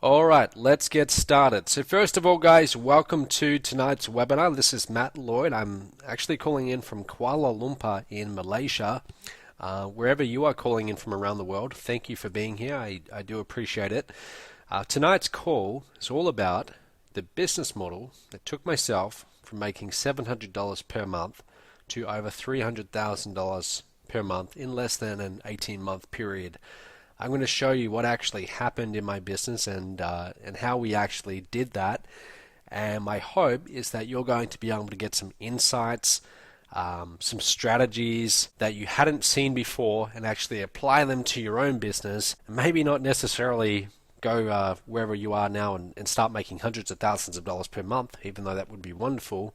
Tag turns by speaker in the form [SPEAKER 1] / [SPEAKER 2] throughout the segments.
[SPEAKER 1] Alright, let's get started. So first of all, guys, welcome to tonight's webinar. This is Matt Lloyd. I'm actually calling in from Kuala Lumpur in Malaysia. Wherever you are calling in from around the world, thank you for being here. I do appreciate it. Tonight's call is all about the business model that took myself from making $700 per month to over $300,000 per month in less than an 18-month period. I'm going to show you what actually happened in my business and how we actually did that. And my hope is that you're going to be able to get some insights, some strategies that you hadn't seen before, and actually apply them to your own business. Maybe not necessarily go wherever you are now and start making hundreds of thousands of dollars per month, even though that would be wonderful.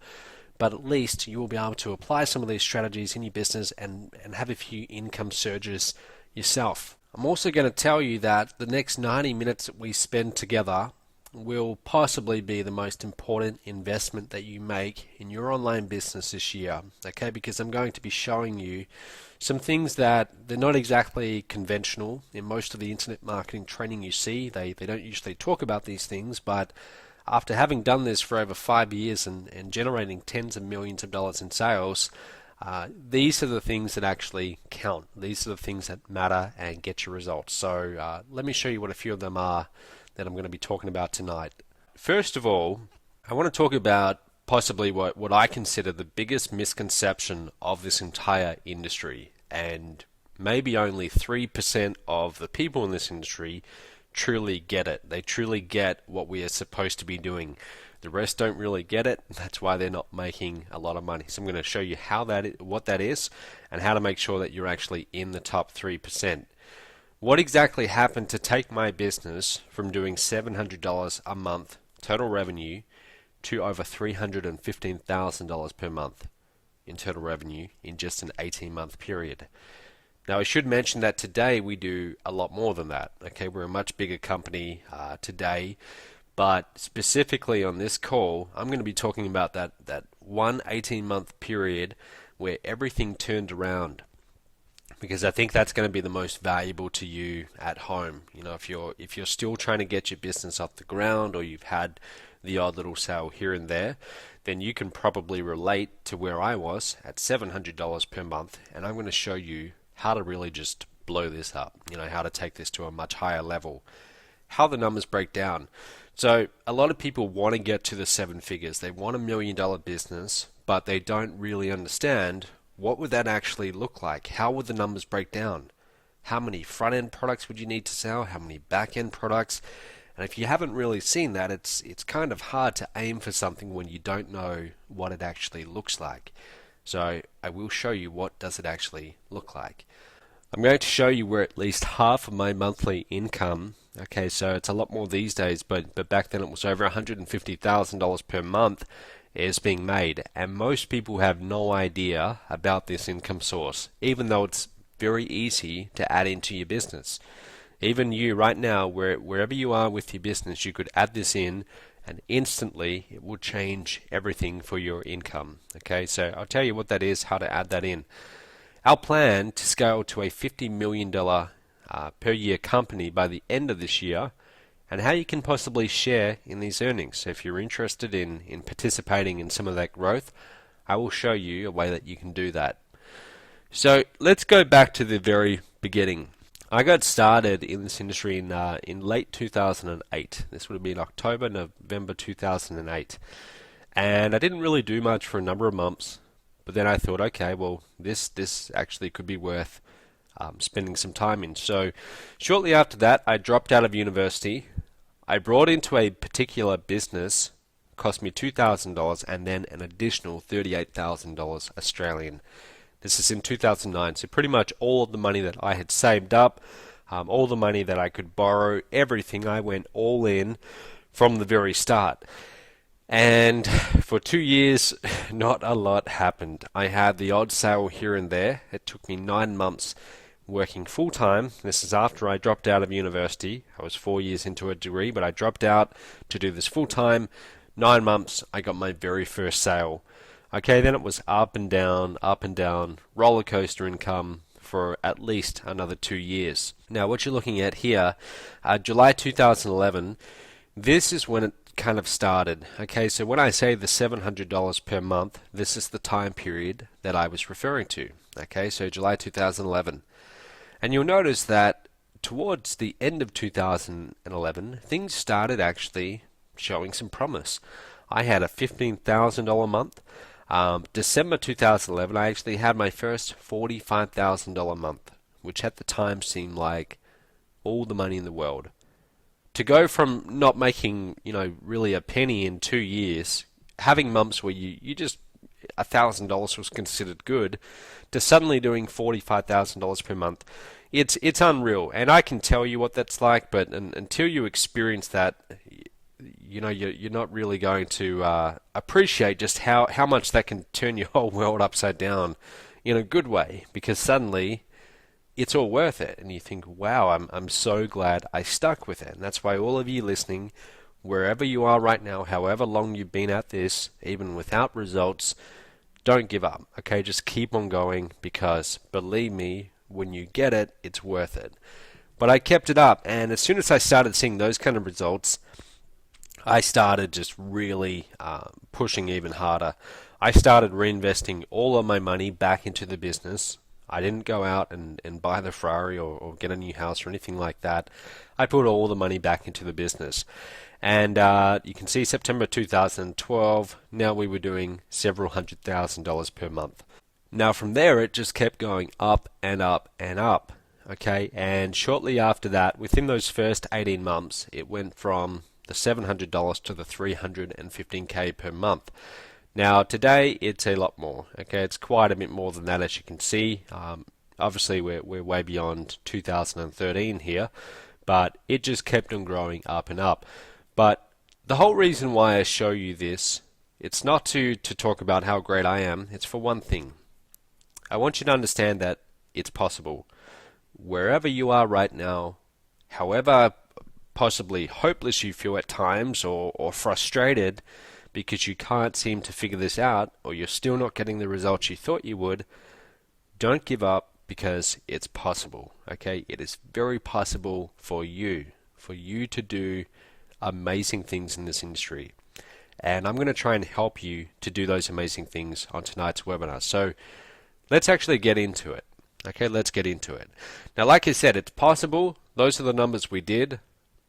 [SPEAKER 1] But at least you will be able to apply some of these strategies in your business and have a few income surges yourself. I'm also going to tell you that the next 90 minutes that we spend together will possibly be the most important investment that you make in your online business this year. Okay, because I'm going to be showing you some things that they're not exactly conventional in most of the internet marketing training you see. They don't usually talk about these things, but after having done this for over 5 years and generating tens of millions of dollars in sales, these are the things that actually count. These are the things that matter and get your results. So let me show you what a few of them are that I'm going to be talking about tonight. First of all, I want to talk about possibly what I consider the biggest misconception of this entire industry. And maybe only 3% of the people in this industry truly get it. They truly get what we are supposed to be doing. The rest don't really get it. That's why they're not making a lot of money. So I'm going to show you what that is and how to make sure that you're actually in the top 3%. What exactly happened to take my business from doing $700 a month total revenue to over $315,000 per month in total revenue in just an 18-month period? Now, I should mention that today we do a lot more than that. Okay, we're a much bigger company today. But specifically on this call, I'm going to be talking about that one 18-month period where everything turned around, because I think that's going to be the most valuable to you at home. You know, if you're still trying to get your business off the ground, or you've had the odd little sale here and there, then you can probably relate to where I was at $700 per month, and I'm going to show you how to really just blow this up. You know, how to take this to a much higher level, how the numbers break down. So a lot of people want to get to the 7 figures. They want $1 million business, but they don't really understand what would that actually look like. How would the numbers break down? How many front-end products would you need to sell? How many back-end products? And if you haven't really seen that, it's kind of hard to aim for something when you don't know what it actually looks like. So I will show you what does it actually look like. I'm going to show you where at least half of my monthly income, okay, so it's a lot more these days, but back then it was over $150,000 per month, is being made. And most people have no idea about this income source, even though it's very easy to add into your business. Even you right now, wherever you are with your business, you could add this in and instantly it will change everything for your income. Okay, so I'll tell you what that is, how to add that in. Our plan to scale to a $50 million per year company by the end of this year, and how you can possibly share in these earnings. So if you're interested in participating in some of that growth, I will show you a way that you can do that. So let's go back to the very beginning. I got started in this industry in late 2008. This would have been October, November 2008. And I didn't really do much for a number of months. But then I thought, okay, well, this actually could be worth spending some time in. So shortly after that, I dropped out of university. I brought into a particular business, cost me $2,000 and then an additional $38,000 Australian. This is in 2009. So pretty much all of the money that I had saved up, all the money that I could borrow, everything, I went all in from the very start. And for 2 years, not a lot happened. I had the odd sale here and there. It took me 9 months working full-time. This is after I dropped out of university. I was 4 years into a degree, but I dropped out to do this full-time. 9 months, I got my very first sale. Okay, then it was up and down, roller coaster income for at least another 2 years. Now, what you're looking at here, July 2011, this is when it kind of started. Okay, so when I say the $700 per month, this is the time period that I was referring to. Okay, so July 2011. And you'll notice that towards the end of 2011, things started actually showing some promise. I had a $15,000 month. December 2011, I actually had my first $45,000 month, which at the time seemed like all the money in the world. To go from not making, really a penny in 2 years, having months where you just $1,000 was considered good, to suddenly doing $45,000 per month, it's unreal. And I can tell you what that's like, but until you experience that, you're not really going to appreciate just how much that can turn your whole world upside down in a good way, because suddenly it's all worth it, and you think, wow, I'm so glad I stuck with it. And that's why all of you listening, wherever you are right now, however long you've been at this, even without results, don't give up. Okay, just keep on going, because believe me, when you get it, it's worth it. But I kept it up, and as soon as I started seeing those kind of results, I started just really pushing even harder. I started reinvesting all of my money back into the business. I didn't go out and buy the Ferrari or get a new house or anything like that. I put all the money back into the business. And you can see September 2012, now we were doing several $100,000 per month. Now from there, it just kept going up and up and up. Okay, and shortly after that, within those first 18 months, it went from the $700 to the $315K per month. Now today it's a lot more. Okay, it's quite a bit more than that, as you can see. Obviously we're way beyond 2013 here, but it just kept on growing up and up. But the whole reason why I show you this, it's not to talk about how great I am. It's for one thing. I want you to understand that it's possible. Wherever you are right now, however possibly hopeless you feel at times, or frustrated because you can't seem to figure this out, or you're still not getting the results you thought you would, don't give up, because it's possible. Okay, it is very possible for you to do amazing things in this industry. And I'm going to try and help you to do those amazing things on tonight's webinar. So let's actually get into it. Okay, let's get into it. Now, like I said, it's possible. Those are the numbers we did.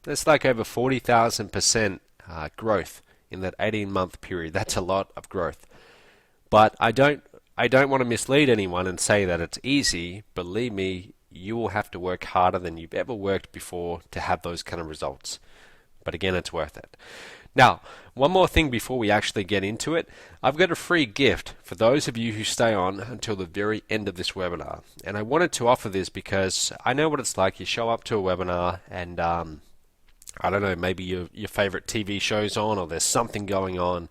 [SPEAKER 1] That's like over 40,000% growth in that 18-month period. That's a lot of growth. But I don't want to mislead anyone and say that it's easy. Believe me, you will have to work harder than you've ever worked before to have those kind of results. But again, it's worth it. Now, one more thing before we actually get into it. I've got a free gift for those of you who stay on until the very end of this webinar. And I wanted to offer this because I know what it's like. You show up to a webinar and I don't know, maybe your favorite TV show's on, or there's something going on,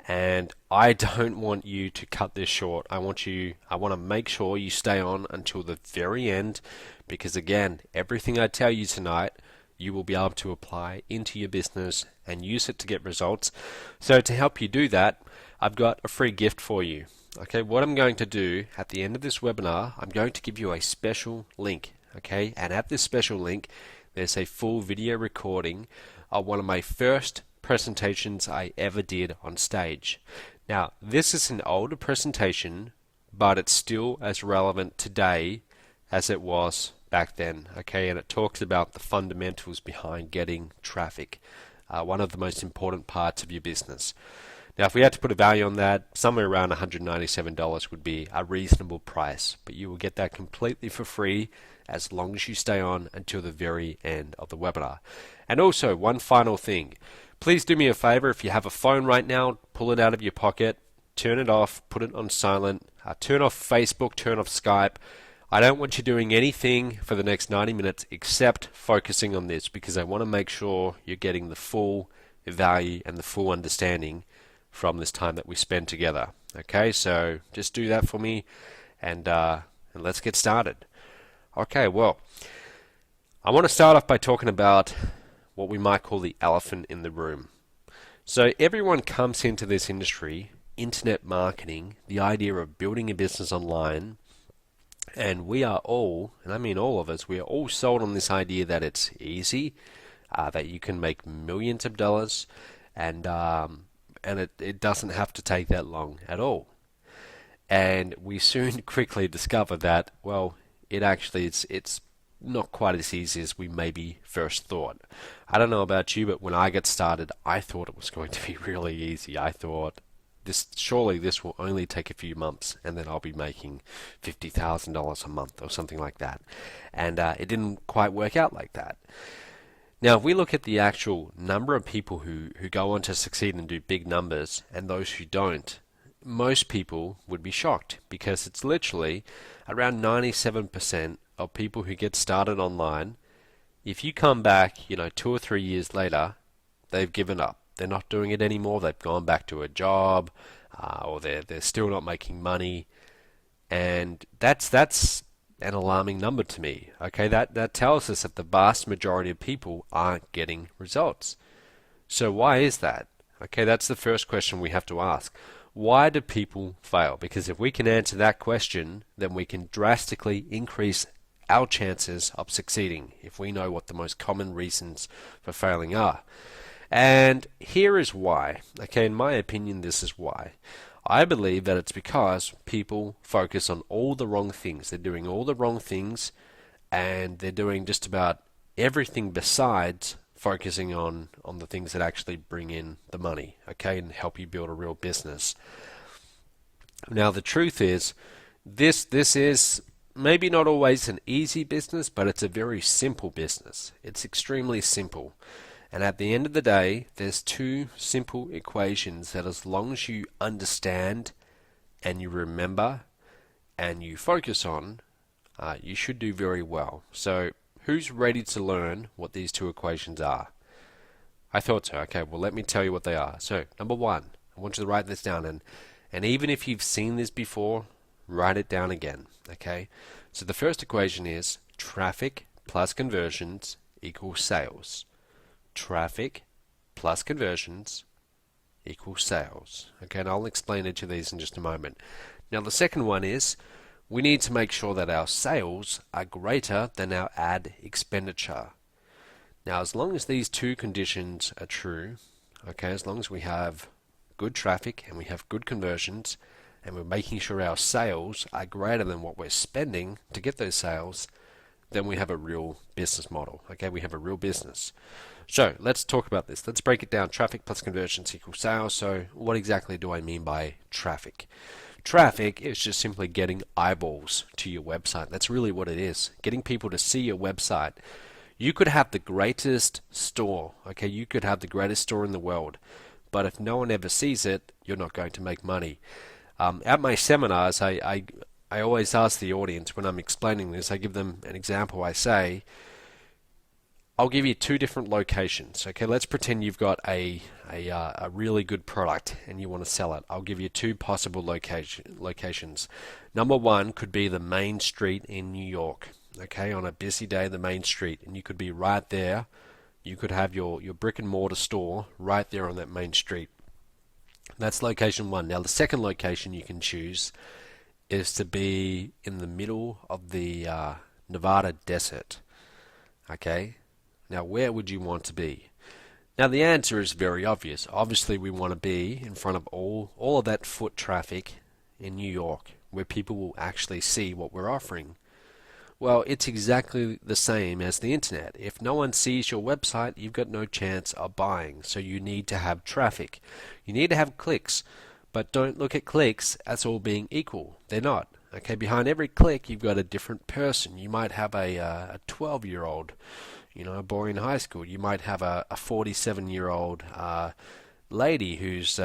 [SPEAKER 1] and I don't want you to cut this short. I want to make sure you stay on until the very end, because again, everything I tell you tonight, you will be able to apply into your business and use it to get results. So to help you do that, I've got a free gift for you. Okay, what I'm going to do at the end of this webinar, I'm going to give you a special link. Okay, and at this special link, there's a full video recording of one of my first presentations I ever did on stage. Now, this is an older presentation, but it's still as relevant today as it was back then. Okay, and it talks about the fundamentals behind getting traffic, one of the most important parts of your business. Now, if we had to put a value on that, somewhere around $197 would be a reasonable price, but you will get that completely for free as long as you stay on until the very end of the webinar. And also, one final thing. Please do me a favor, if you have a phone right now, pull it out of your pocket, turn it off, put it on silent, turn off Facebook, turn off Skype. I don't want you doing anything for the next 90 minutes except focusing on this, because I want to make sure you're getting the full value and the full understanding from this time that we spend together. Okay, so just do that for me, and let's get started. Okay, well, I want to start off by talking about what we might call the elephant in the room. So everyone comes into this industry, internet marketing, the idea of building a business online, And we are all, and I mean all of us, we are all sold on this idea that it's easy, that you can make millions of dollars, and it doesn't have to take that long at all. And we soon quickly discover that, well, it's not quite as easy as we maybe first thought. I don't know about you, but when I got started, I thought it was going to be really easy. I thought surely this will only take a few months, and then I'll be making $50,000 a month or something like that. And it didn't quite work out like that. Now, if we look at the actual number of people who go on to succeed and do big numbers, and those who don't, most people would be shocked because it's literally around 97% of people who get started online. If you come back, 2 or 3 years later, they've given up. They're not doing it anymore. They've gone back to a job, or they're still not making money, and that's an alarming number to me. Okay, that tells us that the vast majority of people aren't getting results. So why is that? Okay, that's the first question we have to ask. Why do people fail? Because if we can answer that question, then we can drastically increase our chances of succeeding if we know what the most common reasons for failing are. And here is why. Okay, in my opinion, this is why. I believe that it's because people focus on all the wrong things. They're doing all the wrong things, and they're doing just about everything besides focusing on the things that actually bring in the money, okay, and help you build a real business. Now, the truth is, this is maybe not always an easy business, but it's a very simple business. It's extremely simple. And at the end of the day, there's two simple equations that as long as you understand and you remember and you focus on, you should do very well. So who's ready to learn what these two equations are? I thought so. Okay, well, let me tell you what they are. So number one, I want you to write this down, and even if you've seen this before, write it down again. Okay, so the first equation is traffic plus conversions equals sales. Traffic plus conversions equals sales. Okay, and I'll explain each of these in just a moment. Now, the second one is we need to make sure that our sales are greater than our ad expenditure. Now, as long as these two conditions are true, okay, as long as we have good traffic and we have good conversions and we're making sure our sales are greater than what we're spending to get those sales, then we have a real business model. Okay, we have a real business. So let's talk about this. Let's break it down. Traffic plus conversions equals sales. So what exactly do I mean by traffic? Traffic is just simply getting eyeballs to your website. That's really what it is. Getting people to see your website. You could have the greatest store. Okay, you could have the greatest store in the world. But if no one ever sees it, you're not going to make money. At my seminars, I always ask the audience when I'm explaining this, I give them an example. I say, I'll give you two different locations. Okay, let's pretend you've got a really good product and you want to sell it. I'll give you two possible locations. Number one could be the main street in New York. Okay, on a busy day, the main street, and you could be right there. You could have your brick and mortar store right there on that main street. That's location one. Now, the second location you can choose is to be in the middle of the Nevada desert. Okay, now where would you want to be? Now, the answer is very obvious. Obviously, we want to be in front of all of that foot traffic in New York, where people will actually see what we're offering. Well, it's exactly the same as the internet. If no one sees your website, you've got no chance of buying. So you need to have traffic. You need to have clicks. But don't look at clicks as all being equal. They're not. Okay, behind every click, you've got a different person. You might have a 12-year-old, a boy in high school. You might have a 47-year-old lady who's,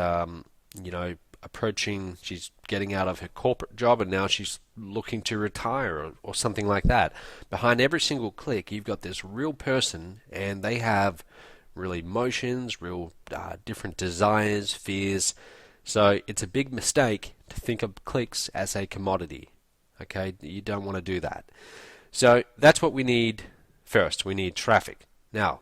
[SPEAKER 1] approaching, she's getting out of her corporate job and now she's looking to retire or something like that. Behind every single click, you've got this real person, and they have real emotions, real different desires, fears. So it's a big mistake to think of clicks as a commodity. Okay, you don't want to do that. So that's what we need first. We need traffic. Now,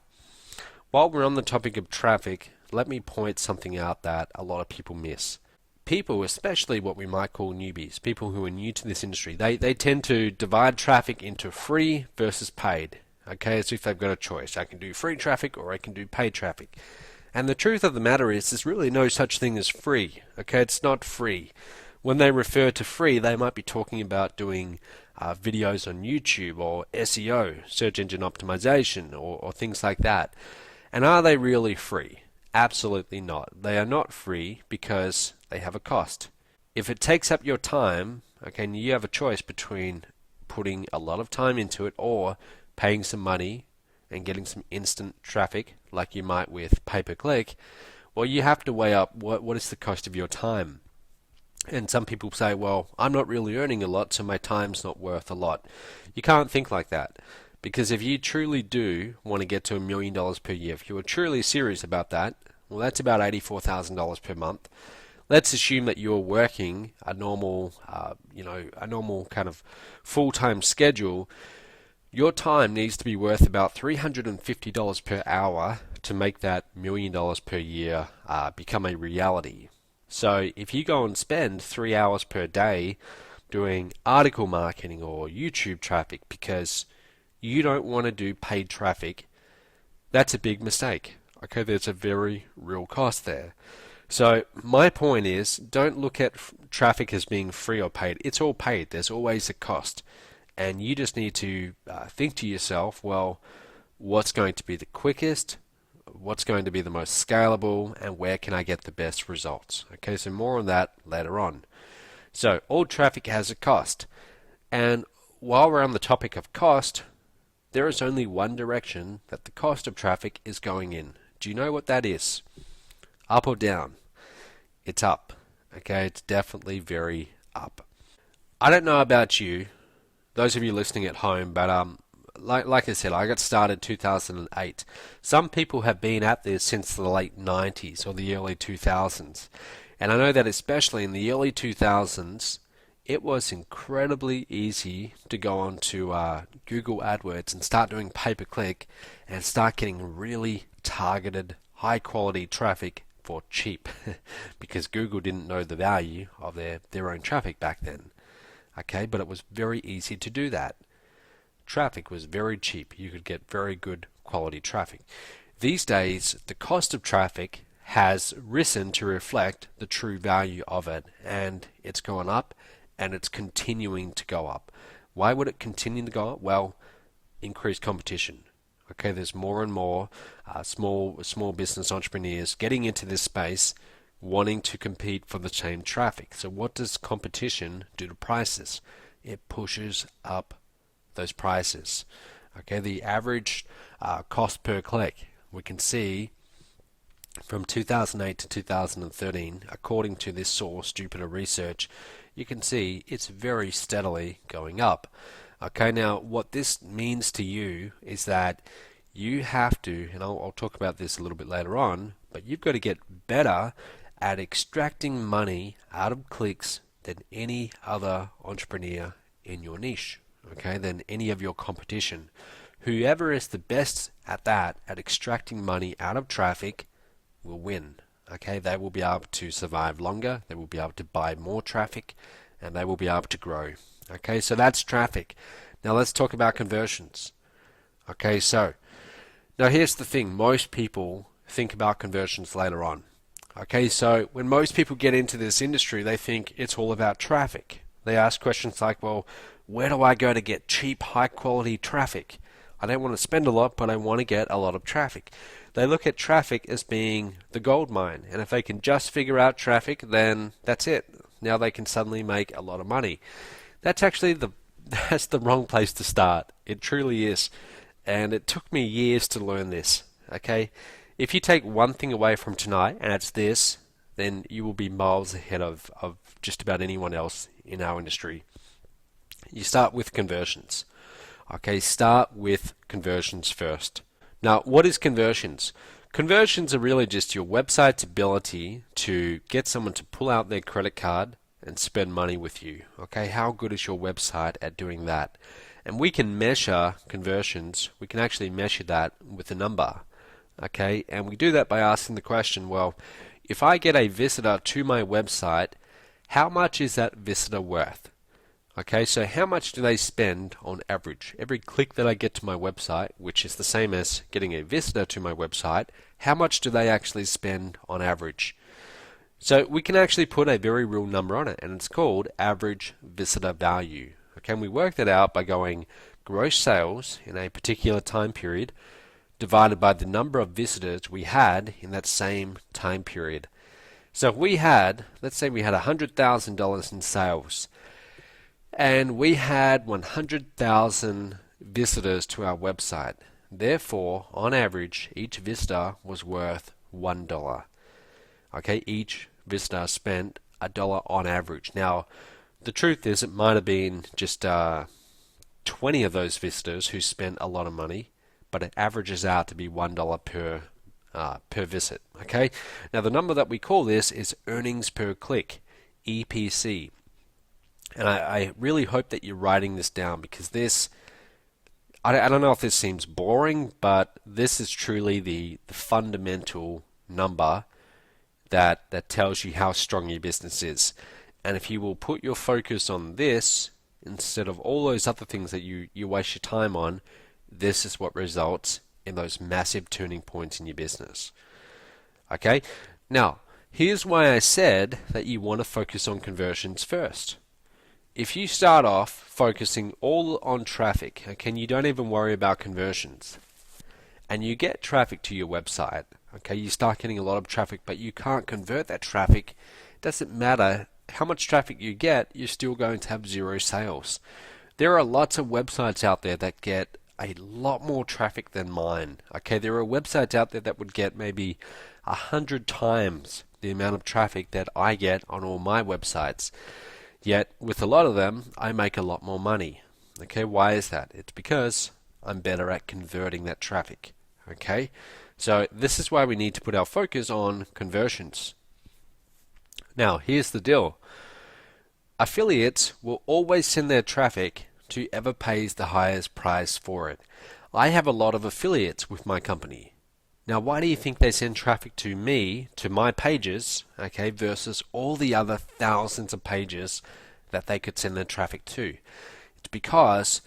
[SPEAKER 1] while we're on the topic of traffic, let me point something out that a lot of people miss. people, especially what we might call newbies, people who are new to this industry, they tend to divide traffic into free versus paid. Okay, as if they've got a choice. I can do free traffic or I can do paid traffic. And the truth of the matter is, there's really no such thing as free. Okay, it's not free. When they refer to free, they might be talking about doing videos on YouTube or SEO, search engine optimization, or things like that. And are they really free? Absolutely not. They are not free because they have a cost. If it takes up your time, okay, and you have a choice between putting a lot of time into it or paying some money and getting some instant traffic like you might with pay-per-click, well, you have to weigh up what is the cost of your time. And some people say, well, I'm not really earning a lot, so my time's not worth a lot. You can't think like that. Because if you truly do want to get to $1 million per year, if you are truly serious about that, well, that's about $84,000 per month. Let's assume that you're working a normal, a normal kind of full-time schedule. Your time needs to be worth about $350 per hour to make that $1 million per year become a reality. So if you go and spend 3 hours per day doing article marketing or YouTube traffic because you don't want to do paid traffic, that's a big mistake. Okay, there's a very real cost there. So my point is, don't look at traffic as being free or paid. It's all paid. There's always a cost. And you just need to think to yourself, well, what's going to be the quickest? What's going to be the most scalable? And where can I get the best results? Okay, so more on that later on. So all traffic has a cost. And while we're on the topic of cost, there is only one direction that the cost of traffic is going in. Do you know what that is? Up or down? It's up. Okay, it's definitely very up. I don't know about you, those of you listening at home, but like I said, I got started 2008. Some people have been at this since the late 90s or the early 2000s. And I know that especially in the early 2000s, it was incredibly easy to go on to Google AdWords and start doing pay-per-click and start getting really targeted, high-quality traffic for cheap because Google didn't know the value of their own traffic back then. Okay, but it was very easy to do that. Traffic was very cheap. You could get very good quality traffic. These days, the cost of traffic has risen to reflect the true value of it, and it's gone up, and it's continuing to go up. Why would it continue to go up? Well, increased competition. Okay, there's more and more small business entrepreneurs getting into this space, wanting to compete for the same traffic. So what does competition do to prices? It pushes up those prices. Okay, the average cost per click, we can see from 2008 to 2013, according to this source, Jupiter Research, you can see it's very steadily going up. Okay, now what this means to you is that you have to, and I'll talk about this a little bit later on, but you've got to get better at extracting money out of clicks than any other entrepreneur in your niche, okay, than any of your competition. Whoever is the best at that, at extracting money out of traffic, will win. Okay, they will be able to survive longer, they will be able to buy more traffic, and they will be able to grow. Okay, so that's traffic. Now let's talk about conversions. Okay, so now here's the thing, most people think about conversions later on. Okay, so when most people get into this industry, they think it's all about traffic. They ask questions like, well, where do I go to get cheap, high quality traffic? I don't want to spend a lot, but I want to get a lot of traffic. They look at traffic as being the gold mine, and if they can just figure out traffic, then that's it. Now they can suddenly make a lot of money. That's actually that's the wrong place to start. It truly is. And it took me years to learn this. Okay? If you take one thing away from tonight, and it's this, then you will be miles ahead of just about anyone else in our industry. You start with conversions. Okay, start with conversions first. Now, what is conversions? Conversions are really just your website's ability to get someone to pull out their credit card and spend money with you. Okay, how good is your website at doing that? And we can measure conversions. We can actually measure that with a number. Okay, and we do that by asking the question, well, If I get a visitor to my website, how much is that visitor worth? Okay, so how much do they spend on average? Every click that I get to my website, which is the same as getting a visitor to my website, how much do they actually spend on average? So we can actually put a very real number on it, and it's called average visitor value. Okay, and we work that out by going gross sales in a particular time period divided by the number of visitors we had in that same time period. So if we had, let's say we had $100,000 in sales, and we had 100,000 visitors to our website. Therefore, on average, each visitor was worth $1. Okay, each visitor spent $1 on average. Now, the truth is, it might have been just 20 of those visitors who spent a lot of money, but it averages out to be $1 per visit. Okay. Now, the number that we call this is earnings per click, EPC. And I really hope that you're writing this down, because this, I don't know if this seems boring, but this is truly the fundamental number that tells you how strong your business is. And if you will put your focus on this instead of all those other things that you waste your time on, this is what results in those massive turning points in your business. Okay? Now, here's why I said that you want to focus on conversions first. If you start off focusing all on traffic, okay, and you don't even worry about conversions, and you get traffic to your website, okay, you start getting a lot of traffic, but you can't convert that traffic, it doesn't matter how much traffic you get, you're still going to have zero sales. There are lots of websites out there that get a lot more traffic than mine. Okay, there are websites out there that would get maybe 100 times the amount of traffic that I get on all my websites. Yet, with a lot of them, I make a lot more money. Okay, why is that? It's because I'm better at converting that traffic. Okay, so this is why we need to put our focus on conversions. Now, here's the deal. Affiliates will always send their traffic to whoever pays the highest price for it. I have a lot of affiliates with my company. Now, why do you think they send traffic to me, to my pages, okay, versus all the other thousands of pages that they could send their traffic to? It's because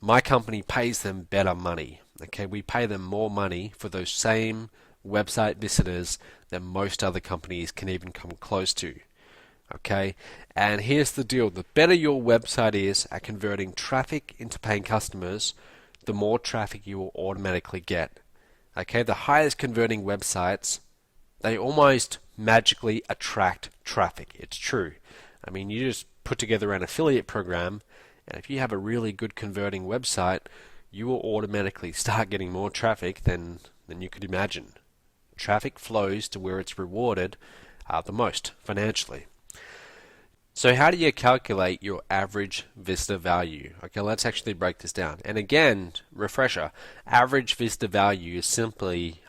[SPEAKER 1] my company pays them better money. Okay, we pay them more money for those same website visitors than most other companies can even come close to. Okay, and here's the deal. The better your website is at converting traffic into paying customers, the more traffic you will automatically get. Okay, the highest converting websites, they almost magically attract traffic. It's true. I mean, you just put together an affiliate program, and if you have a really good converting website, you will automatically start getting more traffic than you could imagine. Traffic flows to where it's rewarded the most financially. So how do you calculate your average visitor value? Okay, let's actually break this down. And again, refresher, average visitor value is simply,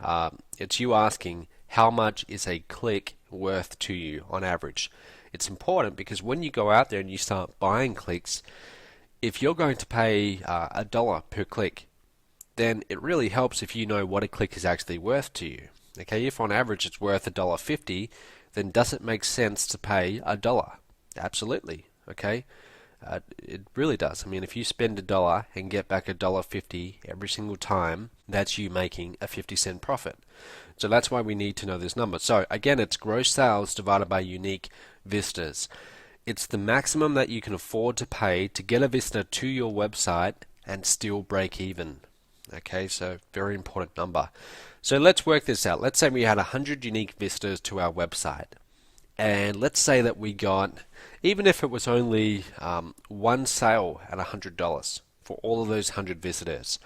[SPEAKER 1] it's you asking how much is a click worth to you on average. It's important because when you go out there and you start buying clicks, if you're going to pay $1 per click, then it really helps if you know what a click is actually worth to you. Okay, if on average it's worth $1.50, then does it make sense to pay $1? Absolutely. Okay, it really does. I mean, if you spend $1 and get back $1.50 every single time, that's you making a 50-cent profit. So that's why we need to know this number. So again, it's gross sales divided by unique visitors. It's the maximum that you can afford to pay to get a visitor to your website and still break even. Okay, so very important number. So let's work this out. Let's say we had 100 unique visitors to our website. And let's say that we got, even if it was only one sale at $100 for all of those 100 visitors,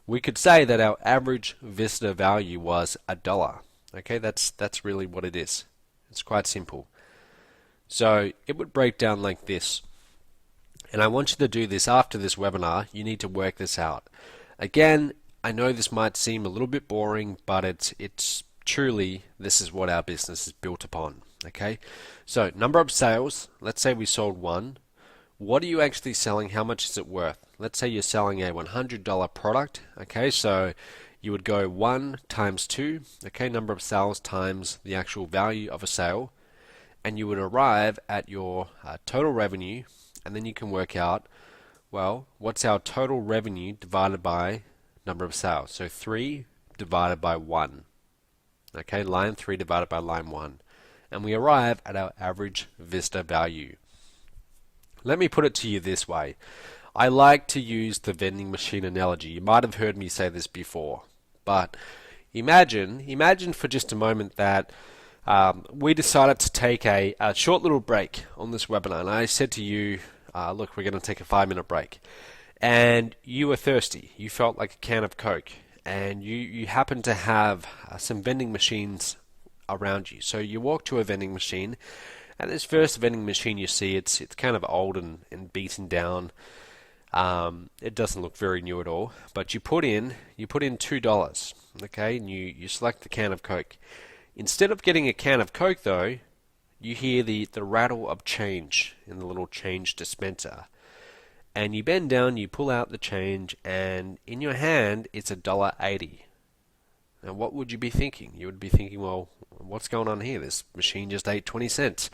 [SPEAKER 1] we could say that our average visitor value was $1. Okay, that's really what it is. It's quite simple. So it would break down like this. And I want you to do this after this webinar. You need to work this out. Again, I know this might seem a little bit boring, but it's truly, this is what our business is built upon. Okay, so number of sales, let's say we sold one. What are you actually selling? How much is it worth? Let's say you're selling a $100 product. Okay, so You would go 1 times 2, okay, number of sales times the actual value of a sale, and you would arrive at your total revenue, and then you can work out, well, what's our total revenue divided by number of sales? So 3 divided by 1. Okay, line 3 divided by line 1. And we arrive at our average Vista value. Let me put it to you this way. I like to use the vending machine analogy. You might have heard me say this before, but imagine for just a moment that we decided to take a short little break on this webinar, and I said to you, look, we're going to take a 5-minute break, and you were thirsty. You felt like a can of Coke, and you happened to have some vending machines around you. So you walk to a vending machine, and this first vending machine you see, it's kind of old and beaten down. It doesn't look very new at all, but you put in $2, okay, and you select the can of Coke. Instead of getting a can of Coke, though, you hear the rattle of change in the little change dispenser. And you bend down, you pull out the change, and in your hand, it's $1.80. Now, what would you be thinking? You would be thinking, well, what's going on here? This machine just ate 20 cents.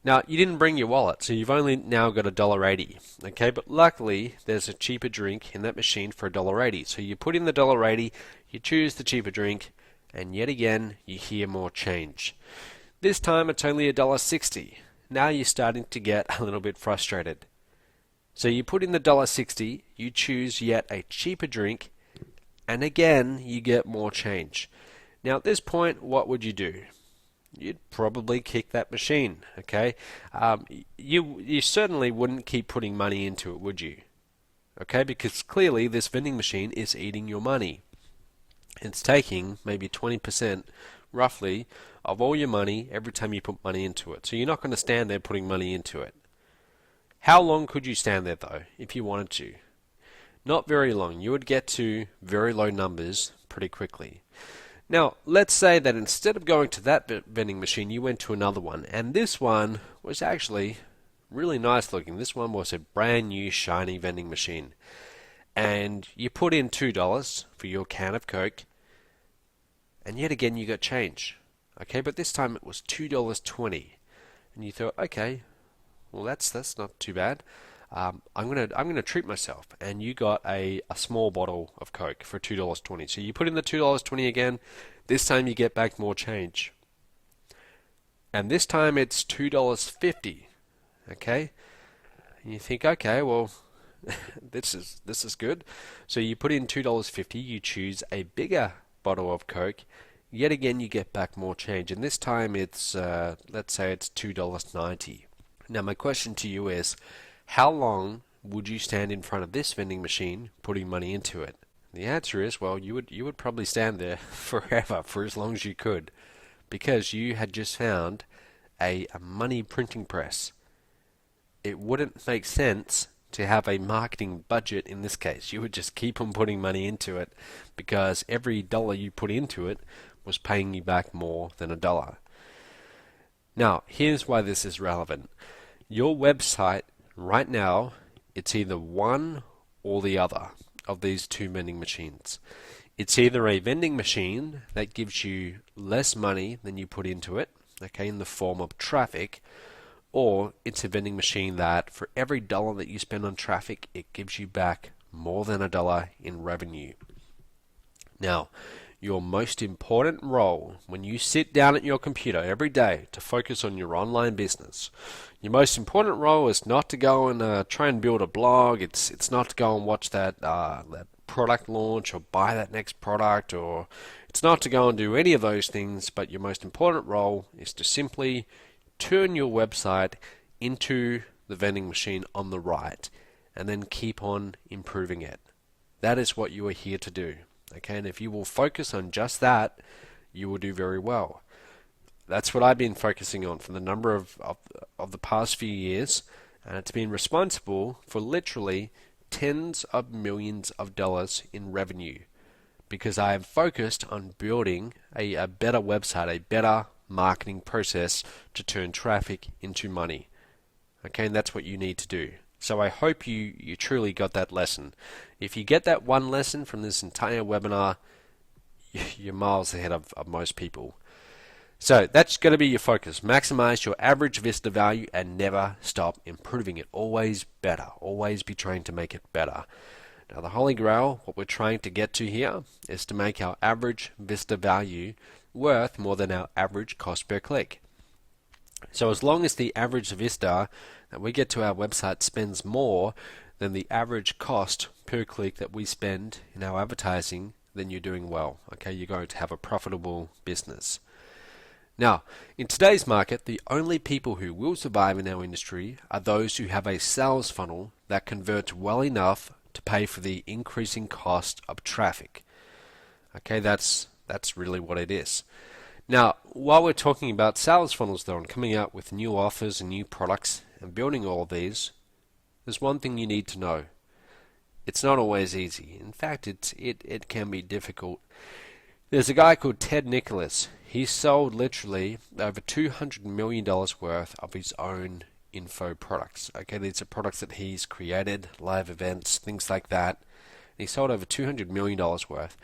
[SPEAKER 1] Now, you didn't bring your wallet, so you've only now got $1.80. Okay, but luckily, there's a cheaper drink in that machine for $1.80. So you put in the $1.80, you choose the cheaper drink, and yet again, you hear more change. This time, it's only $1.60. Now you're starting to get a little bit frustrated. So you put in the $1.60, you choose yet a cheaper drink, and again, you get more change. Now, at this point, what would you do? You'd probably kick that machine, okay? You certainly wouldn't keep putting money into it, would you? Okay, because clearly this vending machine is eating your money. It's taking maybe 20%, roughly, of all your money every time you put money into it. So you're not going to stand there putting money into it. How long could you stand there, though, if you wanted to? Not very long. You would get to very low numbers pretty quickly. Now, let's say that instead of going to that vending machine, you went to another one, and this one was actually really nice looking. This one was a brand new shiny vending machine. And you put in $2 for your can of Coke, and yet again you got change. Okay, but this time it was $2.20. And you thought, okay, well that's not too bad. I'm gonna treat myself, and you got a small bottle of Coke for $2.20. So you put in the $2.20 again. This time you get back more change, and this time it's $2.50. Okay, and you think, okay, well, this is good. So you put in $2.50. You choose a bigger bottle of Coke. Yet again, you get back more change, and this time it's let's say it's $2.90. Now my question to you is, how long would you stand in front of this vending machine putting money into it? The answer is, well, you would probably stand there forever, for as long as you could, because you had just found a money printing press. It wouldn't make sense to have a marketing budget in this case. You would just keep on putting money into it, because every dollar you put into it was paying you back more than $1. Now, here's why this is relevant. Your website right now, it's either one or the other of these two vending machines. It's either a vending machine that gives you less money than you put into it, okay, in the form of traffic, or it's a vending machine that for every dollar that you spend on traffic, it gives you back more than $1 in revenue. Now, your most important role when you sit down at your computer every day to focus on your online business, your most important role is not to go and try and build a blog. It's not to go and watch that product launch or buy that next product, or it's not to go and do any of those things, but your most important role is to simply turn your website into the vending machine on the right and then keep on improving it. That is what you are here to do. Okay, and if you will focus on just that, you will do very well. That's what I've been focusing on for the number of the past few years, and it's been responsible for literally tens of millions of dollars in revenue, because I have focused on building a better website, a better marketing process to turn traffic into money. Okay, and that's what you need to do. So I hope you truly got that lesson. If you get that one lesson from this entire webinar, you're miles ahead of most people. So that's going to be your focus. Maximize your average Vista value and never stop improving it. Always better. Always be trying to make it better. Now the Holy Grail, what we're trying to get to here, is to make our average Vista value worth more than our average cost per click. So as long as the average Vista that we get to our website spends more than the average cost per click that we spend in our advertising, then you're doing well. Okay, you're going to have a profitable business. Now, in today's market, the only people who will survive in our industry are those who have a sales funnel that converts well enough to pay for the increasing cost of traffic. Okay, that's really what it is. Now, while we're talking about sales funnels though, and coming out with new offers and new products and building all of these, there's one thing you need to know. It's not always easy. In fact, it can be difficult. There's a guy called Ted Nicholas. He sold literally over $200 million worth of his own info products. Okay, these are products that he's created, live events, things like that. He sold over $200 million worth.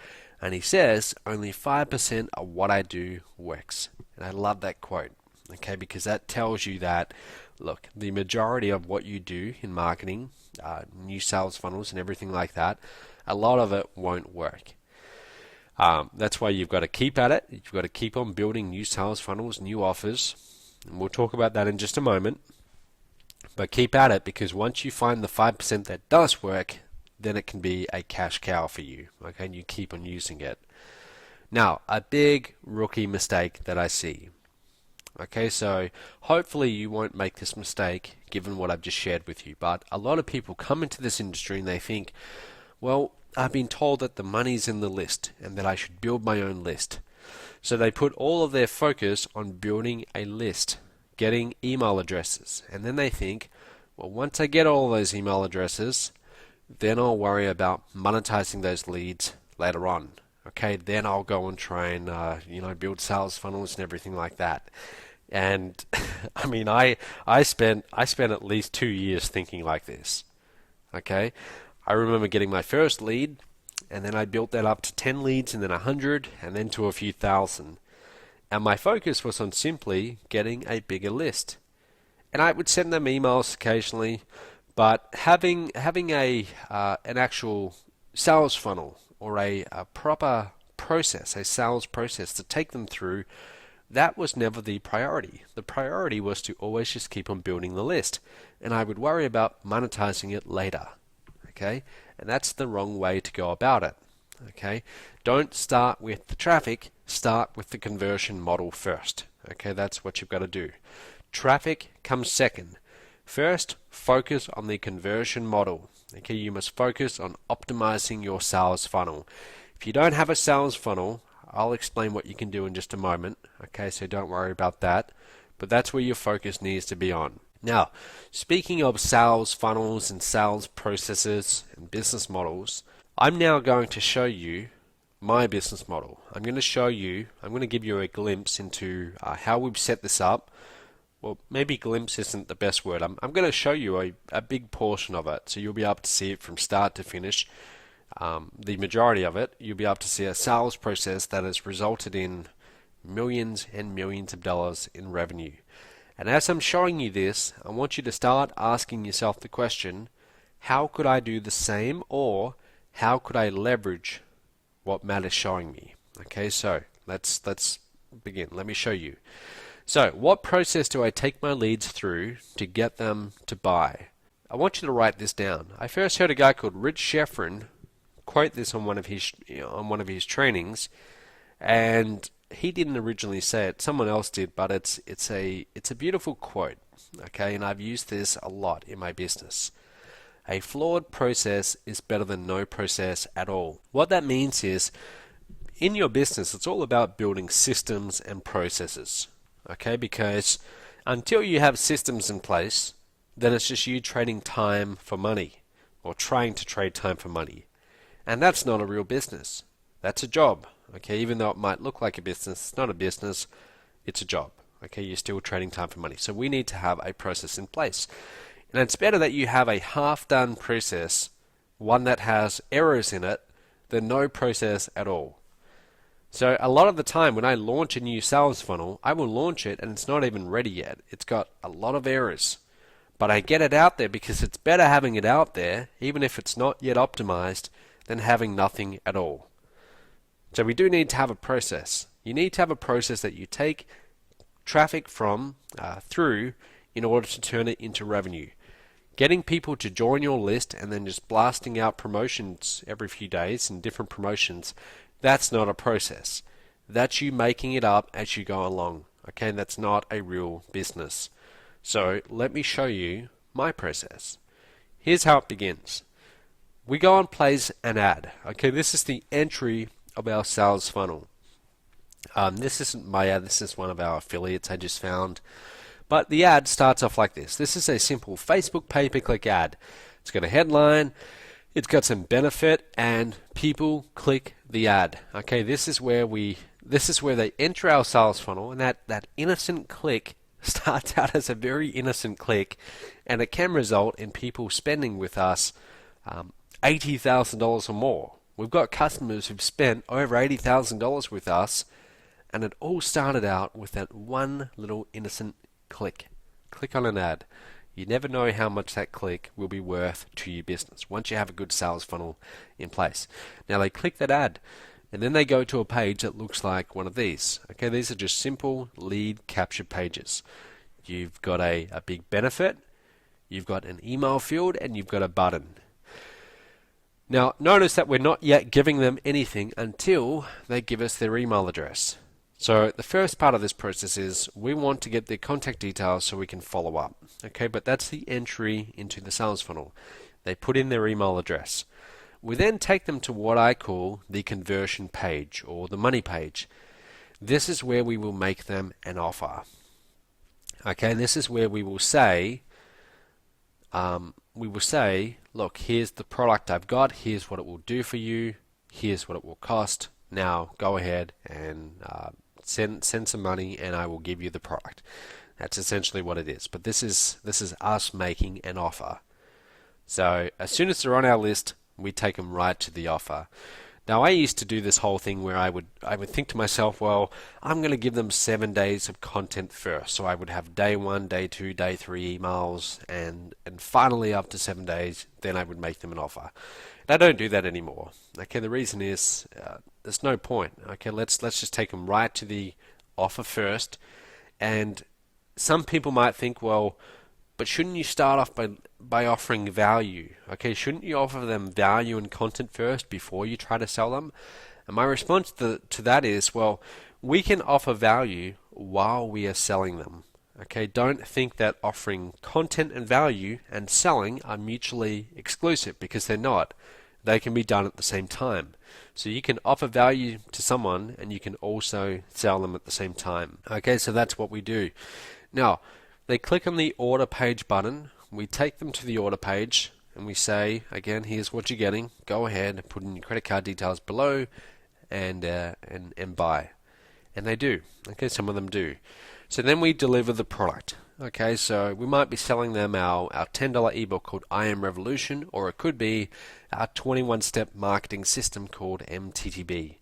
[SPEAKER 1] And he says, only 5% of what I do works. And I love that quote, okay, because that tells you that, look, the majority of what you do in marketing, new sales funnels and everything like that, a lot of it won't work. That's why you've got to keep at it. You've got to keep on building new sales funnels, new offers. And we'll talk about that in just a moment. But keep at it, because once you find the 5% that does work, then it can be a cash cow for you. Okay, and you keep on using it. Now, a big rookie mistake that I see. Okay, so hopefully you won't make this mistake given what I've just shared with you. But a lot of people come into this industry and they think, well, I've been told that the money's in the list and that I should build my own list. So they put all of their focus on building a list, getting email addresses. And then they think, well, once I get all those email addresses, then I'll worry about monetizing those leads later on. Okay, then I'll go and try and build sales funnels and everything like that. And I mean, I spent at least 2 years thinking like this. Okay, I remember getting my first lead, and then I built that up to 10 leads, and then 100, and then to a few thousand. And my focus was on simply getting a bigger list. And I would send them emails occasionally, but having an actual sales funnel or a proper process, a sales process to take them through, that was never the priority. The priority was to always just keep on building the list, and I would worry about monetizing it later. Okay, and that's the wrong way to go about it. Okay, don't start with the traffic, start with the conversion model first. Okay, that's what you've got to do. Traffic comes second. First, focus on the conversion model. Okay, you must focus on optimizing your sales funnel. If you don't have a sales funnel, I'll explain what you can do in just a moment. Okay, so don't worry about that. But that's where your focus needs to be on. Now, speaking of sales funnels and sales processes and business models, I'm now going to show you my business model. I'm going to give you a glimpse into how we've set this up. Well, maybe glimpse isn't the best word. I'm going to show you a big portion of it, so you'll be able to see it from start to finish. The majority of it, you'll be able to see a sales process that has resulted in millions and millions of dollars in revenue. And as I'm showing you this, I want you to start asking yourself the question, how could I do the same, or how could I leverage what Matt is showing me? Okay, so let's begin. Let me show you. So, what process do I take my leads through to get them to buy? I want you to write this down. I first heard a guy called Rich Schefren quote this on one of his trainings, and he didn't originally say it. Someone else did, but it's a beautiful quote. Okay, and I've used this a lot in my business. A flawed process is better than no process at all. What that means is, in your business, it's all about building systems and processes. Okay, because until you have systems in place, then it's just you trading time for money, or trying to trade time for money. And that's not a real business. That's a job. Okay, even though it might look like a business, it's not a business, it's a job. Okay, you're still trading time for money. So we need to have a process in place. And it's better that you have a half-done process, one that has errors in it, than no process at all. So a lot of the time when I launch a new sales funnel, I will launch it and it's not even ready yet. It's got a lot of errors. But I get it out there because it's better having it out there, even if it's not yet optimized, than having nothing at all. So we do need to have a process. You need to have a process that you take traffic from through in order to turn it into revenue. Getting people to join your list and then just blasting out promotions every few days and different promotions, that's not a process. That's you making it up as you go along. Okay, that's not a real business. So let me show you my process. Here's how it begins. We go and place an ad. Okay, this is the entry of our sales funnel. This isn't my ad, this is one of our affiliates I just found. But the ad starts off like this. This is a simple Facebook pay-per-click ad. It's got a headline, it's got some benefit, and people click the ad. Okay, this is where they enter our sales funnel, and that innocent click starts out as a very innocent click, and it can result in people spending with us $80,000 or more. We've got customers who've spent over $80,000 with us, and it all started out with that one little innocent click. Click on an ad. You never know how much that click will be worth to your business once you have a good sales funnel in place. Now they click that ad, and then they go to a page that looks like one of these. Okay, these are just simple lead capture pages. You've got a big benefit, you've got an email field, and you've got a button. Now notice that we're not yet giving them anything until they give us their email address. So the first part of this process is we want to get their contact details so we can follow up. Okay, but that's the entry into the sales funnel. They put in their email address. We then take them to what I call the conversion page or the money page. This is where we will make them an offer. Okay, this is where we will say, look, here's the product I've got, here's what it will do for you, here's what it will cost. Now go ahead and send some money and I will give you the product. That's essentially what it is. But this is us making an offer. So as soon as they're on our list, we take them right to the offer. Now I used to do this whole thing where I would think to myself, well, I'm going to give them 7 days of content first. So I would have day 1, day 2, day 3 emails, and finally after 7 days, then I would make them an offer. And I don't do that anymore. Okay, the reason is there's no point. Okay, let's just take them right to the offer first. And some people might think, well, but shouldn't you start off by offering value? Okay, shouldn't you offer them value and content first before you try to sell them? And my response to that is, well, we can offer value while we are selling them. Okay, don't think that offering content and value and selling are mutually exclusive, because they're not. They can be done at the same time. So you can offer value to someone and you can also sell them at the same time. Okay, so that's what we do. Now, they click on the order page button. We take them to the order page and we say, again, here's what you're getting. Go ahead, put in your credit card details below and buy. And they do. Okay, some of them do. So then we deliver the product. Okay, so we might be selling them our $10 ebook called I Am Revolution, or it could be our 21-step marketing system called MTTB.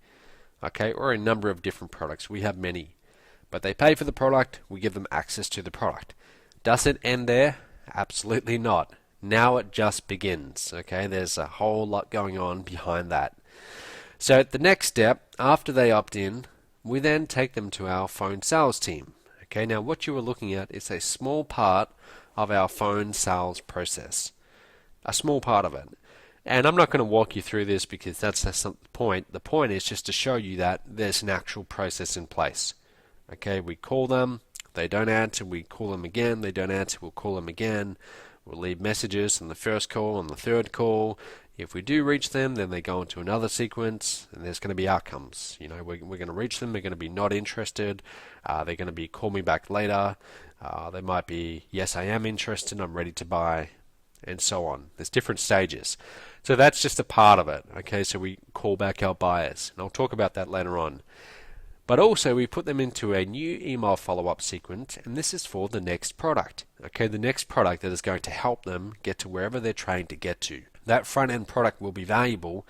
[SPEAKER 1] Okay, or a number of different products. We have many. But they pay for the product, we give them access to the product. Does it end there? Absolutely not. Now it just begins. Okay, there's a whole lot going on behind that. So the next step, after they opt in, we then take them to our phone sales team. Okay, now what you are looking at is a small part of our phone sales process. A small part of it. And I'm not going to walk you through this because that's not the point. The point is just to show you that there's an actual process in place. Okay, we call them, they don't answer, we call them again, they don't answer, we'll call them again. We'll leave messages on the first call, on the third call. If we do reach them, then they go into another sequence, and there's going to be outcomes. You know, we're going to reach them, they're going to be not interested, they're going to be call me back later, they might be, yes, I am interested, I'm ready to buy, and so on. There's different stages. So that's just a part of it. Okay, so we call back our buyers, and I'll talk about that later on. But also we put them into a new email follow-up sequence, and this is for the next product. Okay, the next product that is going to help them get to wherever they're trying to get to. That front-end product will be valuable,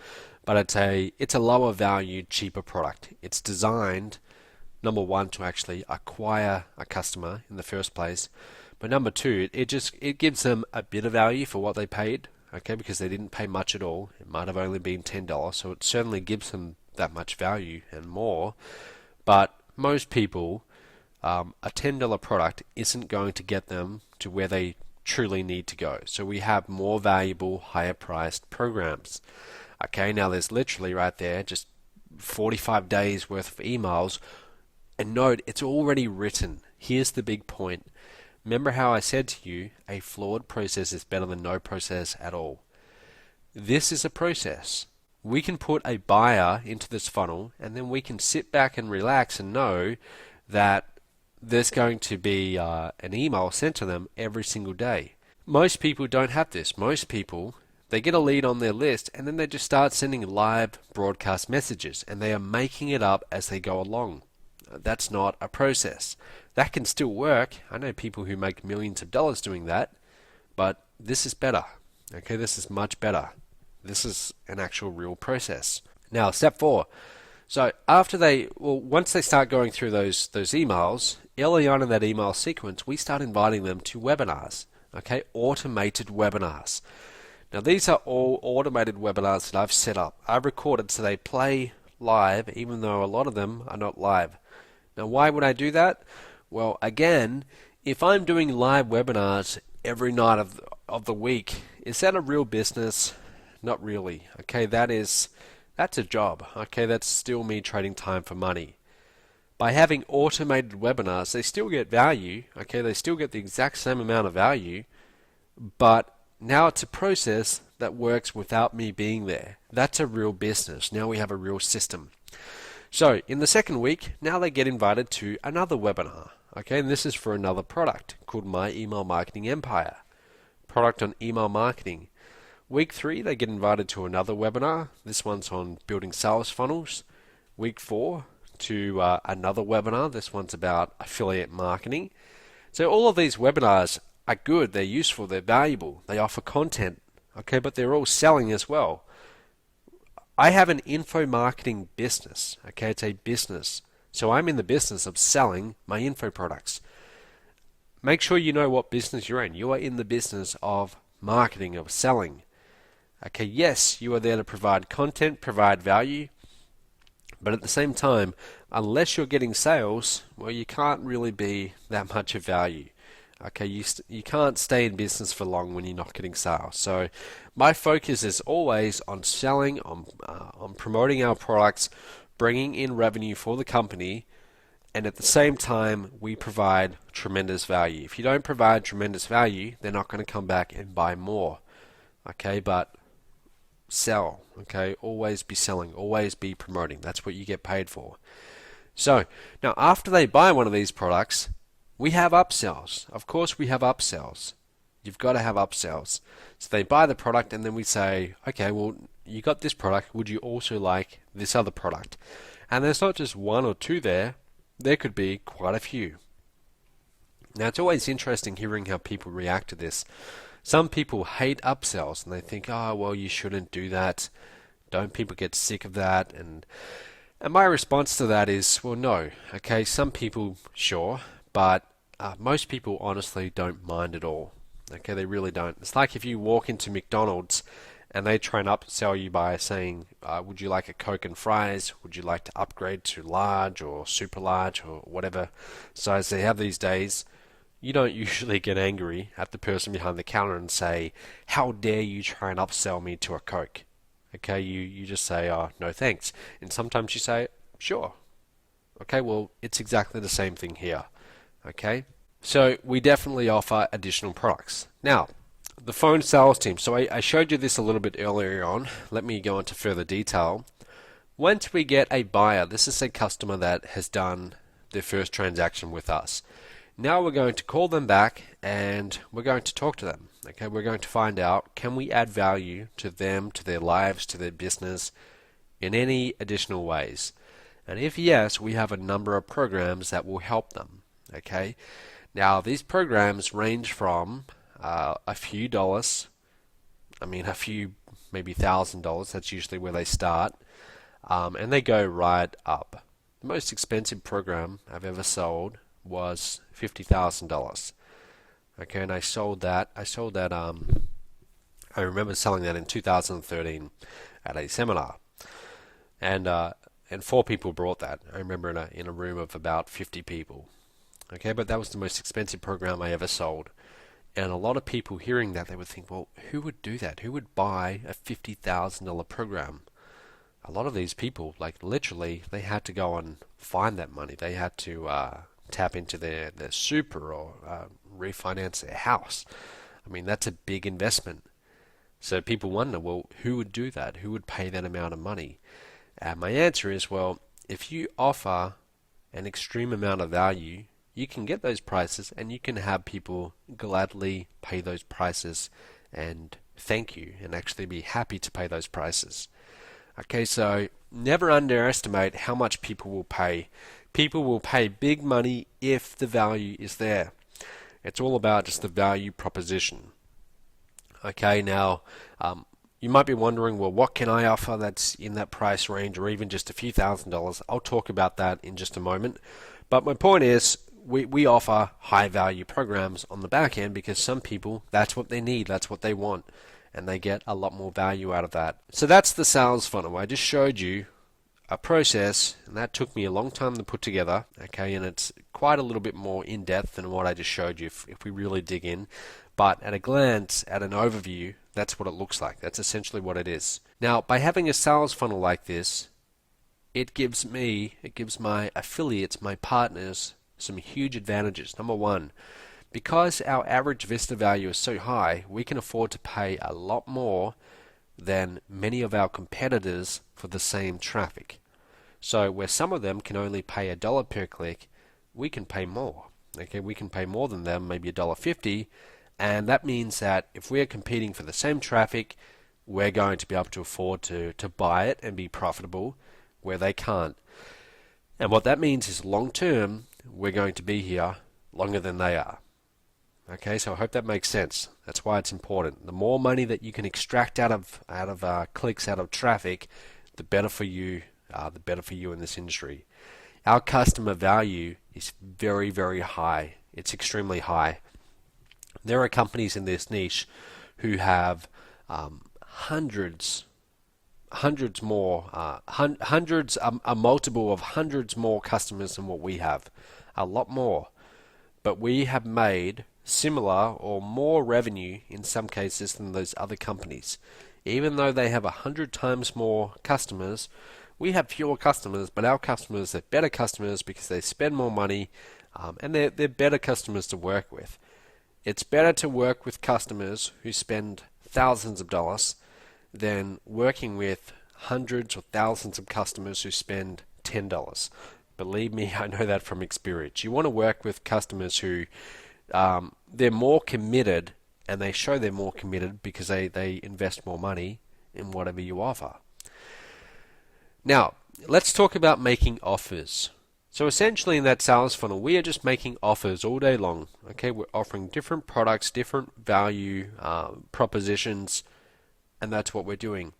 [SPEAKER 1] but it's a lower value, cheaper product. It's designed, number one, to actually acquire a customer in the first place, but number two, it gives them a bit of value for what they paid, okay, because they didn't pay much at all. It might have only been $10, so it certainly gives them that much value and more. But most people, a $10 product isn't going to get them to where they truly need to go. So we have more valuable, higher priced programs. Okay, now there's literally right there just 45 days worth of emails. And note, it's already written. Here's the big point. Remember how I said to you, a flawed process is better than no process at all. This is a process. We can put a buyer into this funnel, and then we can sit back and relax and know that there's going to be an email sent to them every single day. Most people don't have this. Most people, they get a lead on their list, and then they just start sending live broadcast messages, and they are making it up as they go along. That's not a process. That can still work. I know people who make millions of dollars doing that, but this is better. Okay, this is much better. This is an actual real process. Now, step 4. So once they start going through those emails, early on in that email sequence, we start inviting them to webinars. Okay, automated webinars. Now, these are all automated webinars that I've set up. I've recorded so they play live, even though a lot of them are not live. Now, why would I do that? Well, again, if I'm doing live webinars every night of the week, is that a real business? Not really. Okay, that's a job. Okay, that's still me trading time for money. By having automated webinars, they still get value. Okay, they still get the exact same amount of value, but now it's a process that works without me being there. That's a real business. Now we have a real system. So in the second week, now they get invited to another webinar. Okay, and this is for another product called My Email Marketing Empire. Product on email marketing. Week 3, they get invited to another webinar. This one's on building sales funnels. Week 4, to another webinar. This one's about affiliate marketing. So all of these webinars are good, they're useful, they're valuable, they offer content, okay, but they're all selling as well. I have an info marketing business, okay, it's a business. So I'm in the business of selling my info products. Make sure you know what business you're in. You are in the business of marketing, of selling. Okay, yes, you are there to provide content, provide value, but at the same time, unless you're getting sales, well, you can't really be that much of value. Okay, you can't stay in business for long when you're not getting sales. So my focus is always on selling, on promoting our products, bringing in revenue for the company, and at the same time, we provide tremendous value. If you don't provide tremendous value, they're not going to come back and buy more. Okay, but sell. Okay, always be selling, always be promoting. That's what you get paid for. So now after they buy one of these products, we have upsells. Of course we have upsells. You've got to have upsells. So they buy the product and then we say, okay, well, you got this product. Would you also like this other product? And there's not just one or two there. There could be quite a few. Now it's always interesting hearing how people react to this. Some people hate upsells and they think, oh, well, you shouldn't do that. Don't people get sick of that? And my response to that is, well, no. Okay, some people, sure, but most people honestly don't mind at all. Okay, they really don't. It's like if you walk into McDonald's and they try and upsell you by saying, would you like a Coke and fries? Would you like to upgrade to large or super large or whatever size they have these days? You don't usually get angry at the person behind the counter and say, how dare you try and upsell me to a Coke? Okay, you just say, oh, no thanks. And sometimes you say, sure. Okay, well, it's exactly the same thing here. Okay, so we definitely offer additional products. Now, the phone sales team. So I showed you this a little bit earlier on. Let me go into further detail. Once we get a buyer, this is a customer that has done their first transaction with us. Now we're going to call them back and we're going to talk to them. Okay, we're going to find out, can we add value to them, to their lives, to their business in any additional ways? And if yes, we have a number of programs that will help them. Okay, now these programs range from a few dollars, a few maybe $1,000. That's usually where they start, and they go right up. The most expensive program I've ever sold was $50,000. Okay, and I sold that. I remember selling that in 2013 at a seminar, and four people brought that. I remember in a room of about 50 people. Okay, but that was the most expensive program I ever sold. And a lot of people hearing that, they would think, well, who would do that? Who would buy a $50,000 program? A lot of these people, like literally, they had to go and find that money. They had to tap into their super or refinance their house. I mean, that's a big investment. So people wonder, well, who would do that? Who would pay that amount of money? And my answer is, well, if you offer an extreme amount of value, you can get those prices and you can have people gladly pay those prices and thank you and actually be happy to pay those prices. Okay, so never underestimate how much people will pay. People will pay big money if the value is there. It's all about just the value proposition. Okay, now you might be wondering, well, what can I offer that's in that price range or even just a few $1,000s? I'll talk about that in just a moment. But my point is, we offer high value programs on the back end because some people, that's what they need, that's what they want, and they get a lot more value out of that. So that's the sales funnel. I just showed you a process, and that took me a long time to put together, okay, and it's quite a little bit more in depth than what I just showed you if we really dig in. But at a glance, at an overview, that's what it looks like. That's essentially what it is. Now, by having a sales funnel like this, it gives my affiliates, my partners, some huge advantages. Number one, because our average Vista value is so high, we can afford to pay a lot more than many of our competitors for the same traffic. So where some of them can only pay $1 per click, we can pay more. Okay, we can pay more than them, maybe $1.50, and that means that if we're competing for the same traffic, we're going to be able to afford to buy it and be profitable where they can't. And what that means is long term, we're going to be here longer than they are. Okay, so I hope that makes sense. That's why it's important. The more money that you can extract out of clicks, out of traffic, the better for you. The better for you in this industry. Our customer value is very, very high. It's extremely high. There are companies in this niche who have hundreds more, a multiple of hundreds more customers than what we have, a lot more. But we have made similar or more revenue in some cases than those other companies. Even though they have 100 times more customers, we have fewer customers, but our customers are better customers because they spend more money, and they're better customers to work with. It's better to work with customers who spend thousands of dollars than working with hundreds or thousands of customers who spend $10. Believe me, I know that from experience. You want to work with customers who they're more committed, and they show they're more committed because they invest more money in whatever you offer. Now, let's talk about making offers. So essentially in that sales funnel, we are just making offers all day long. Okay, we're offering different products, different value propositions, and that's what we're doing.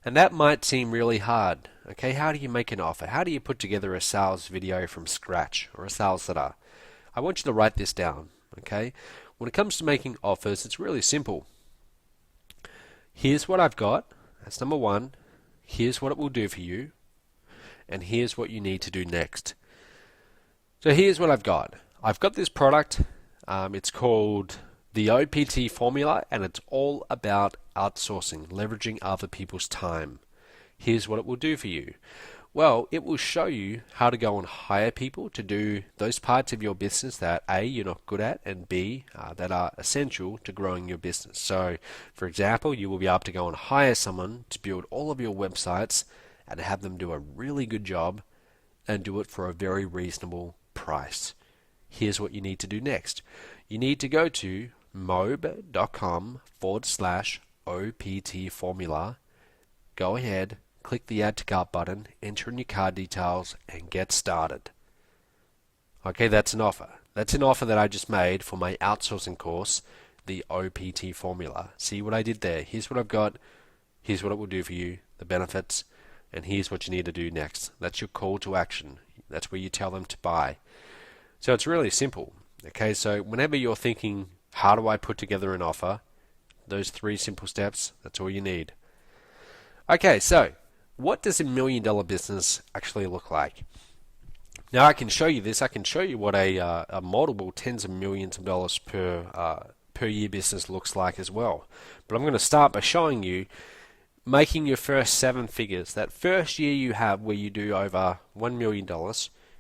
[SPEAKER 1] And that might seem really hard. Okay, how do you make an offer? How do you put together a sales video from scratch or a sales letter? I want you to write this down. Okay, when it comes to making offers, it's really simple. Here's what I've got. That's number one. Here's what it will do for you. And here's what you need to do next. So here's what I've got. I've got this product. It's called the OPT formula, and it's all about outsourcing, leveraging other people's time. Here's what it will do for you. Well, it will show you how to go and hire people to do those parts of your business that A, you're not good at, and B, that are essential to growing your business. So, for example, you will be able to go and hire someone to build all of your websites and have them do a really good job and do it for a very reasonable price. Here's what you need to do next. You need to go to mob.com/OPT formula. Go ahead, click the add to cart button, enter in your card details, and get started. Okay, that's an offer. That's an offer that I just made for my outsourcing course, the OPT formula. See what I did there? Here's what I've got. here's what it will do for you, the benefits, and here's what you need to do next. That's your call to action. That's where you tell them to buy. So it's really simple. Okay, so whenever you're thinking, how do I put together an offer? Those 3 simple steps, that's all you need. Okay, so what does a $1 million business actually look like? Now I can show you this. I can show you what a multiple tens of millions of dollars per year business looks like as well. But I'm going to start by showing you making your first 7 figures. That first year you have where you do over $1 million,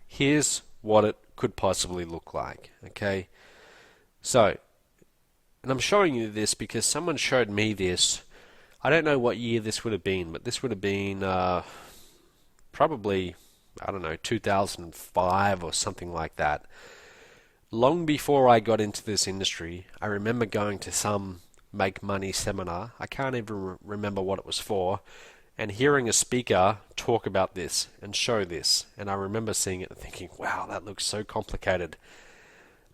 [SPEAKER 1] here's what it could possibly look like. Okay, so, and I'm showing you this because someone showed me this. I don't know what year this would have been, but this would have been probably, I don't know, 2005 or something like that. Long before I got into this industry, I remember going to some make money seminar. I can't even remember what it was for, and hearing a speaker talk about this and show this. And I remember seeing it and thinking, wow, that looks so complicated.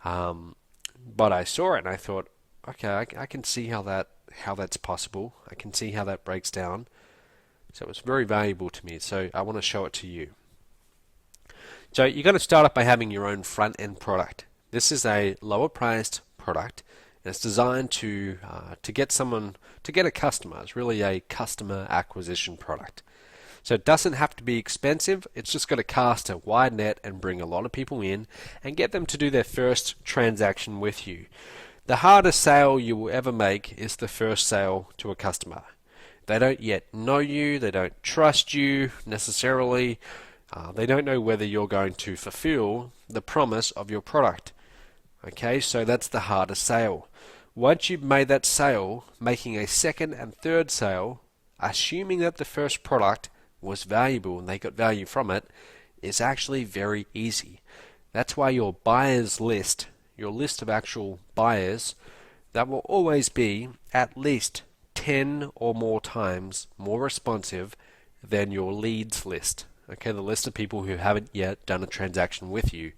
[SPEAKER 1] But I saw it and I thought, okay, I can see how that's possible. I can see how that breaks down. So it was very valuable to me. So I want to show it to you. So you're going to start off by having your own front-end product. This is a lower-priced product, and it's designed to get a customer. It's really a customer acquisition product. So it doesn't have to be expensive. It's just got to cast a wide net and bring a lot of people in and get them to do their first transaction with you. The hardest sale you will ever make is the first sale to a customer. They don't yet know you. They don't trust you necessarily. They don't know whether you're going to fulfill the promise of your product. Okay, so that's the hardest sale. Once you've made that sale, making a second and third sale, assuming that the first product was valuable and they got value from it, is actually very easy. That's why your buyers list, your list of actual buyers, that will always be at least 10 or more times more responsive than your leads list. Okay, the list of people who haven't yet done a transaction with you.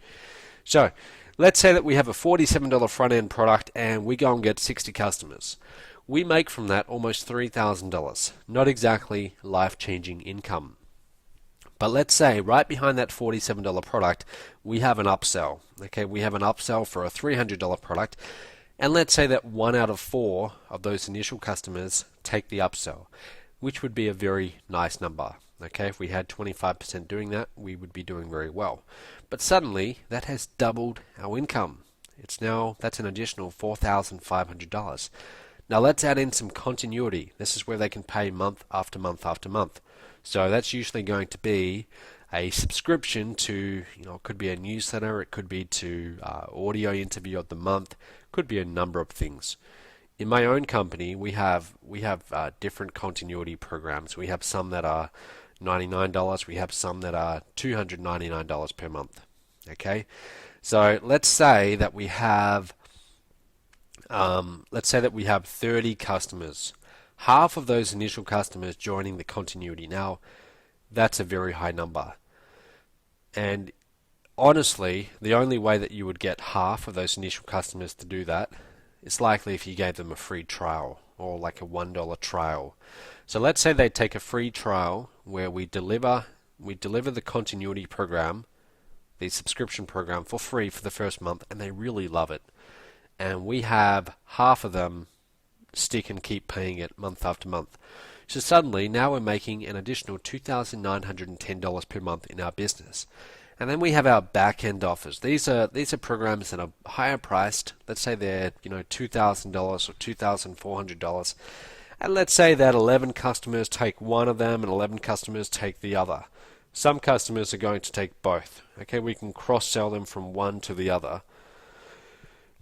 [SPEAKER 1] So, let's say that we have a $47 front-end product and we go and get 60 customers. We make from that almost $3,000. Not exactly life-changing income. But let's say right behind that $47 product, we have an upsell. Okay, we have an upsell for a $300 product. And let's say that 1 out of 4 of those initial customers take the upsell, which would be a very nice number. Okay, if we had 25% doing that, we would be doing very well. But suddenly, that has doubled our income. That's an additional $4,500. Now let's add in some continuity. This is where they can pay month after month after month. So that's usually going to be a subscription to, it could be a newsletter, it could be to audio interview of the month, could be a number of things. In my own company, we have different continuity programs. We have some that are $99. We have some that are $299 per month. Okay, so let's say that we have 30 customers. Half of those initial customers joining the continuity. Now, that's a very high number. And honestly, the only way that you would get half of those initial customers to do that is likely if you gave them a free trial or like a $1 trial. So let's say they take a free trial where we deliver the continuity program, the subscription program for free for the first month, and they really love it. And we have half of them stick and keep paying it month after month. So suddenly now we're making an additional $2,910 per month in our business. And then we have our back-end offers. These are programs that are higher priced. Let's say they're $2,000 or $2,400. And let's say that 11 customers take one of them and 11 customers take the other. Some customers are going to take both. Okay, we can cross-sell them from one to the other.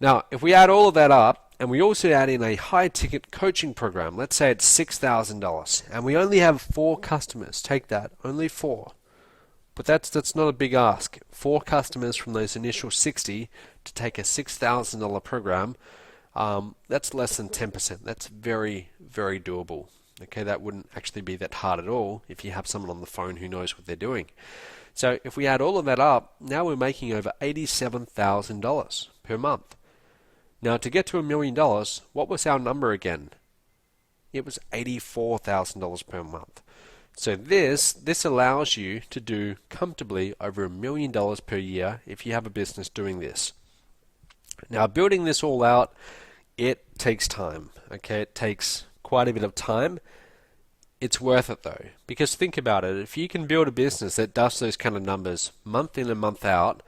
[SPEAKER 1] Now, if we add all of that up, and we also add in a high-ticket coaching program, let's say it's $6,000, and we only have 4 customers take that, only 4. But that's not a big ask. 4 customers from those initial 60 to take a $6,000 program, that's less than 10%. That's very, very doable. Okay, that wouldn't actually be that hard at all if you have someone on the phone who knows what they're doing. So if we add all of that up, now we're making over $87,000 per month. Now to get to $1 million, what was our number again? it was $84,000 per month. So this allows you to do comfortably over $1 million per year if you have a business doing this. Now, building this all out, it takes time. Okay, it takes quite a bit of time. It's worth it though, because think about it. If you can build a business that does those kind of numbers month in and month out,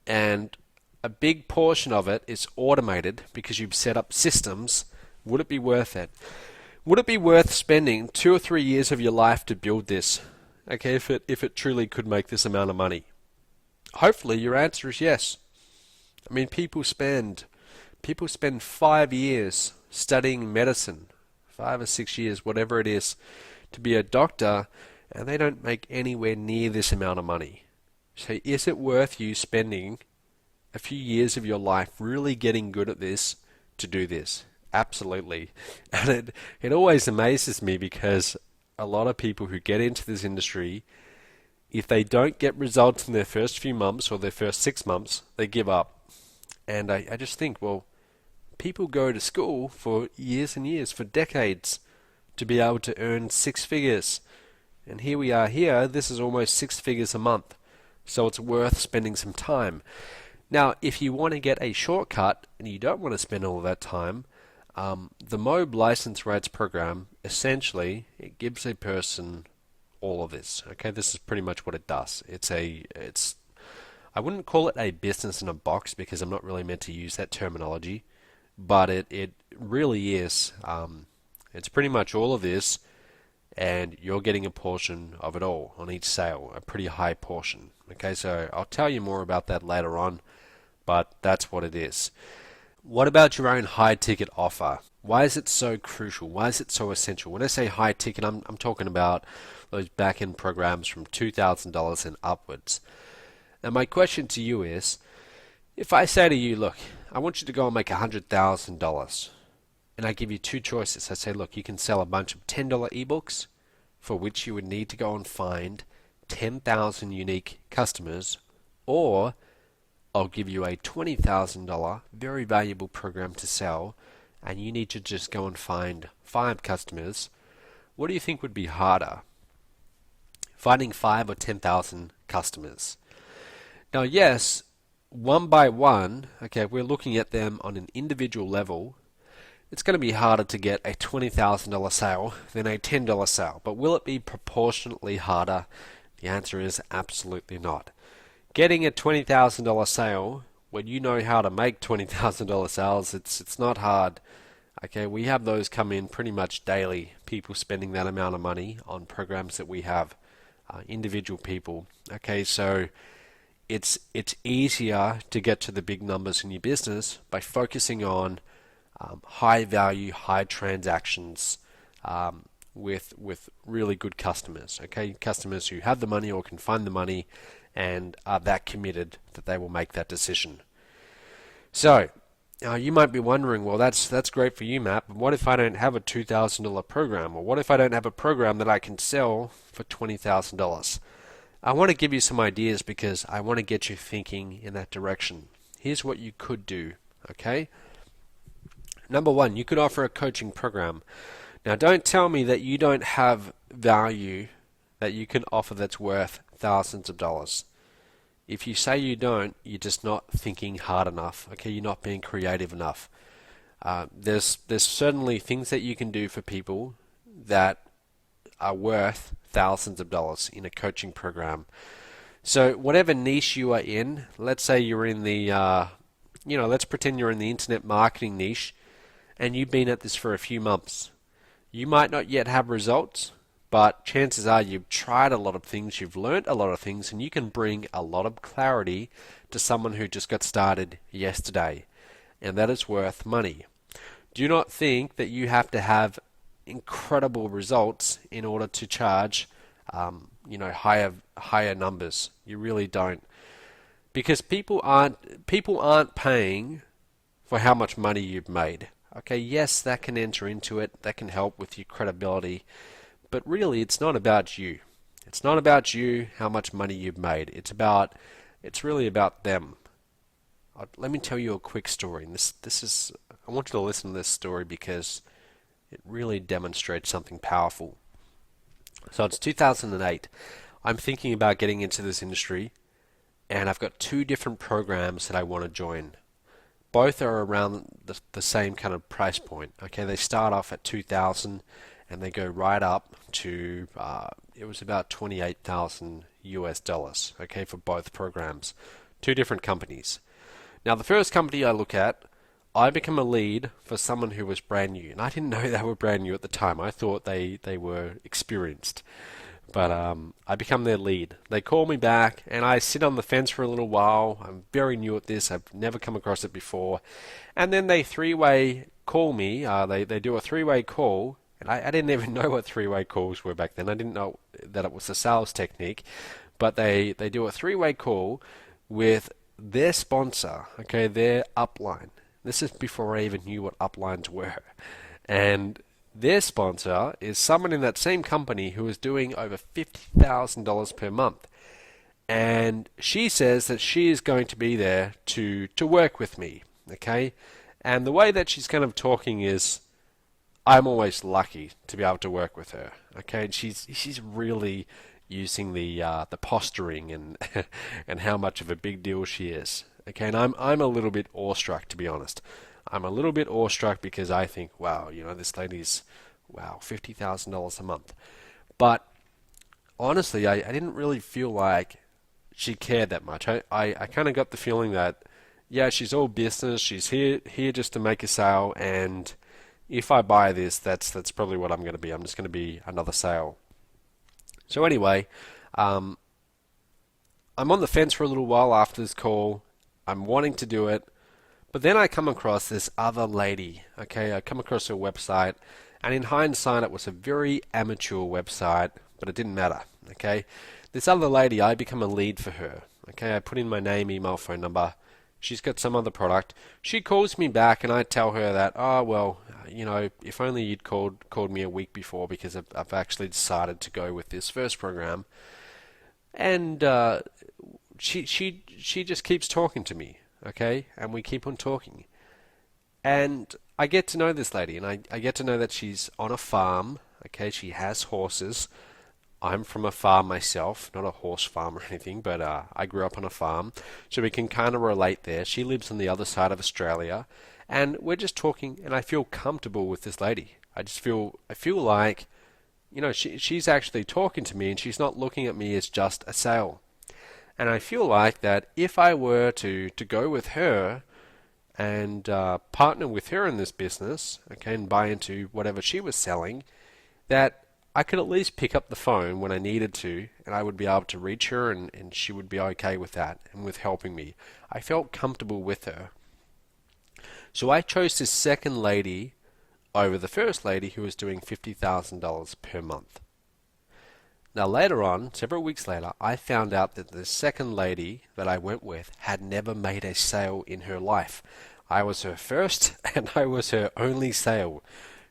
[SPEAKER 1] and a big portion of it is automated because you've set up systems, would it be worth it? Would it be worth spending 2 or 3 years of your life to build this? Okay, if it truly could make this amount of money. Hopefully your answer is yes. I mean, people spend 5 years studying medicine, 5 or 6 years, whatever it is, to be a doctor, and they don't make anywhere near this amount of money. So is it worth you spending a few years of your life really getting good at this to do this? Absolutely. And it always amazes me because a lot of people who get into this industry, if they don't get results in their first few months or their first 6 months, they give up. And I just think, well, people go to school for years and years, for decades, to be able to earn 6 figures. And here we are here, this is almost 6 figures a month. So it's worth spending some time. Now, if you want to get a shortcut and you don't want to spend all of that time, the MOB License Rates Program, essentially, it gives a person all of this. Okay, this is pretty much what it does. I wouldn't call it a business in a box because I'm not really meant to use that terminology, but it really is. It's pretty much all of this, and you're getting a portion of it all on each sale, a pretty high portion. Okay, so I'll tell you more about that later on, but that's what it is. What about your own high ticket offer? Why is it so crucial? Why is it so essential? When I say high ticket, I'm talking about those back end programs from $2,000 and upwards. Now, my question to you is, if I say to you, look, I want you to go and make $100,000, and I give you two choices. I say, look, you can sell a bunch of $10 ebooks, for which you would need to go and find 10,000 unique customers, or I'll give you a $20,000 very valuable program to sell, and you need to just go and find 5 customers. What do you think would be harder? Finding 5 or 10,000 customers? Now, yes, one by one, okay, we're looking at them on an individual level. It's going to be harder to get a $20,000 sale than a $10 sale, but will it be proportionately harder? The answer is absolutely not. Getting a $20,000 sale when you know how to make $20,000 sales, it's not hard. Okay, we have those come in pretty much daily. People spending that amount of money on programs that we have, individual people. Okay, so it's easier to get to the big numbers in your business by focusing on high value, high transactions with really good customers. Okay, customers who have the money or can find the money and are that committed that they will make that decision. So you might be wondering, well, that's great for you, Matt, but what if I don't have a $2,000 program, or what if I don't have a program that I can sell for $20,000? I want to give you some ideas because I want to get you thinking in that direction. Here's what you could do. Okay. Number one, you could offer a coaching program. Now, don't tell me that you don't have value that you can offer that's worth thousands of dollars. If you say you don't, you're just not thinking hard enough. Okay, you're not being creative enough. There's certainly things that you can do for people that are worth thousands of dollars in a coaching program. So whatever niche you are in, let's say you're in the, let's pretend you're in the internet marketing niche, and you've been at this for a few months. You might not yet have results, but chances are you've tried a lot of things, you've learned a lot of things, and you can bring a lot of clarity to someone who just got started yesterday, and that is worth money. Do not think that you have to have incredible results in order to charge, higher numbers. You really don't, because people aren't paying for how much money you've made. Okay, yes, that can enter into it. That can help with your credibility. But really, it's not about you. It's not about you, how much money you've made. It's really about them. Let me tell you a quick story. And I want you to listen to this story because it really demonstrates something powerful. So it's 2008. I'm thinking about getting into this industry, and I've got two different programs that I want to join. Both are around the same kind of price point. Okay, they start off at 2,000 and they go right up to it was about 28,000 US dollars. Okay, for both programs, two different companies. Now, the first company I look at, I become a lead for someone who was brand new, and I didn't know they were brand new at the time. I thought they were experienced. But I become their lead. They call me back, and I sit on the fence for a little while. I'm very new at this. I've never come across it before. And then they three-way call me. They do a three-way call, and I didn't even know what three-way calls were back then. I didn't know that it was a sales technique. But they do a three-way call with their sponsor, okay, their upline. This is before I even knew what uplines were. And their sponsor is someone in that same company who is doing over $50,000 per month. And she says that she is going to be there to work with me. Okay? And the way that she's kind of talking is, I'm always lucky to be able to work with her. Okay? And she's really using the posturing and and how much of a big deal she is. Okay? And I'm a little bit awestruck, to be honest. I'm a little bit awestruck because I think, wow, this lady's, wow, $50,000 a month. But honestly, I didn't really feel like she cared that much. I kind of got the feeling that, yeah, she's all business. She's here just to make a sale, and if I buy this, that's probably what I'm going to be. I'm just going to be another sale. So anyway, I'm on the fence for a little while after this call. I'm wanting to do it. But then I come across this other lady, okay? I come across her website, and in hindsight, it was a very amateur website, but it didn't matter, okay? This other lady, I become a lead for her, okay? I put in my name, email, phone number. She's got some other product. She calls me back, and I tell her that, oh, well, if only you'd called me a week before because I've actually decided to go with this first program. And she just keeps talking to me. Okay, and we keep on talking. And I get to know this lady, and I get to know that she's on a farm. Okay, she has horses. I'm from a farm myself, not a horse farm or anything, but I grew up on a farm, so we can kind of relate there. She lives on the other side of Australia, and we're just talking, and I feel comfortable with this lady. I feel like, she's actually talking to me, and she's not looking at me as just a sale. And I feel like that if I were to go with her and partner with her in this business, okay, and buy into whatever she was selling, that I could at least pick up the phone when I needed to, and I would be able to reach her, and she would be okay with that and with helping me. I felt comfortable with her. So I chose this second lady over the first lady who was doing $50,000 per month. Now later on, several weeks later, I found out that the second lady that I went with had never made a sale in her life. I was her first and I was her only sale.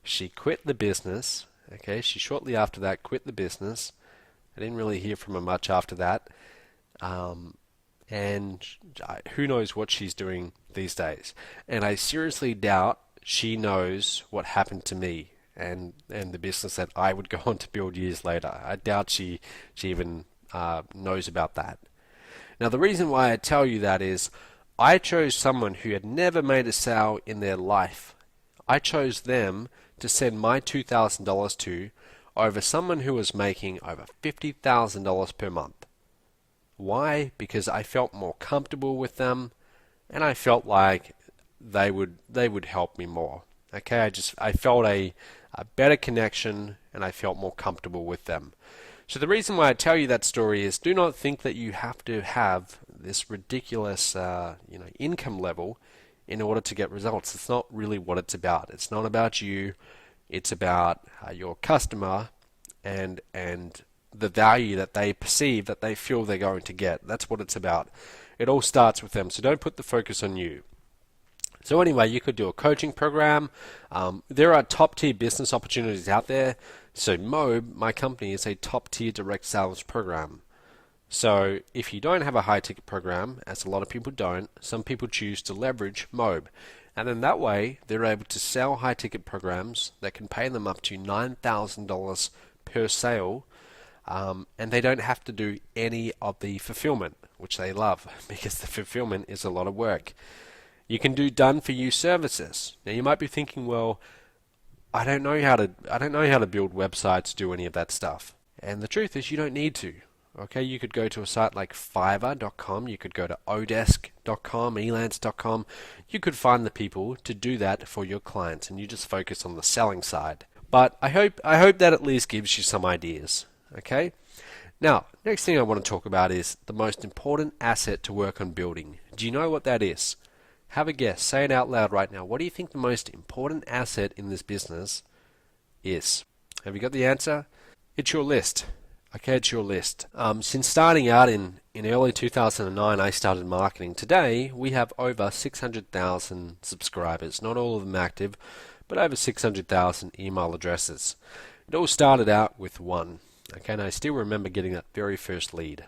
[SPEAKER 1] She quit the business. Okay, she shortly after that quit the business. I didn't really hear from her much after that. And who knows what she's doing these days. And I seriously doubt she knows what happened to me and the business that I would go on to build years later. I doubt she even knows about that. Now, the reason why I tell you that is I chose someone who had never made a sale in their life. I chose them to send my $2,000 to over someone who was making over $50,000 per month. Why? Because I felt more comfortable with them, and I felt like they would help me more. Okay, I felt a better connection, and I felt more comfortable with them. So the reason why I tell you that story is, do not think that you have to have this ridiculous income level in order to get results. It's not really what it's about. It's not about you. It's about your customer and the value that they perceive, that they feel they're going to get. That's what it's about. It all starts with them. So don't put the focus on you. So anyway, you could do a coaching program. There are top tier business opportunities out there. So Mobe, my company, is a top tier direct sales program. So if you don't have a high ticket program, as a lot of people don't, some people choose to leverage Mobe. And then that way, they're able to sell high-ticket programs that can pay them up to $9,000 per sale, and they don't have to do any of the fulfillment, which they love because the fulfillment is a lot of work. You can do done-for-you services. Now you might be thinking, well, I don't know how to build websites, do any of that stuff. And the truth is, you don't need to. Okay, you could go to a site like Fiverr.com, you could go to Odesk.com, Elance.com. You could find the people to do that for your clients, and you just focus on the selling side. But I hope that at least gives you some ideas. Okay. Now, next thing I want to talk about is the most important asset to work on building. Do you know what that is? Have a guess. Say it out loud right now. What do you think the most important asset in this business is? Have you got the answer? It's your list. Okay, it's your list. Since starting out in early 2009, I started marketing. Today, we have over 600,000 subscribers. Not all of them active, but over 600,000 email addresses. It all started out with one. Okay, and I still remember getting that very first lead.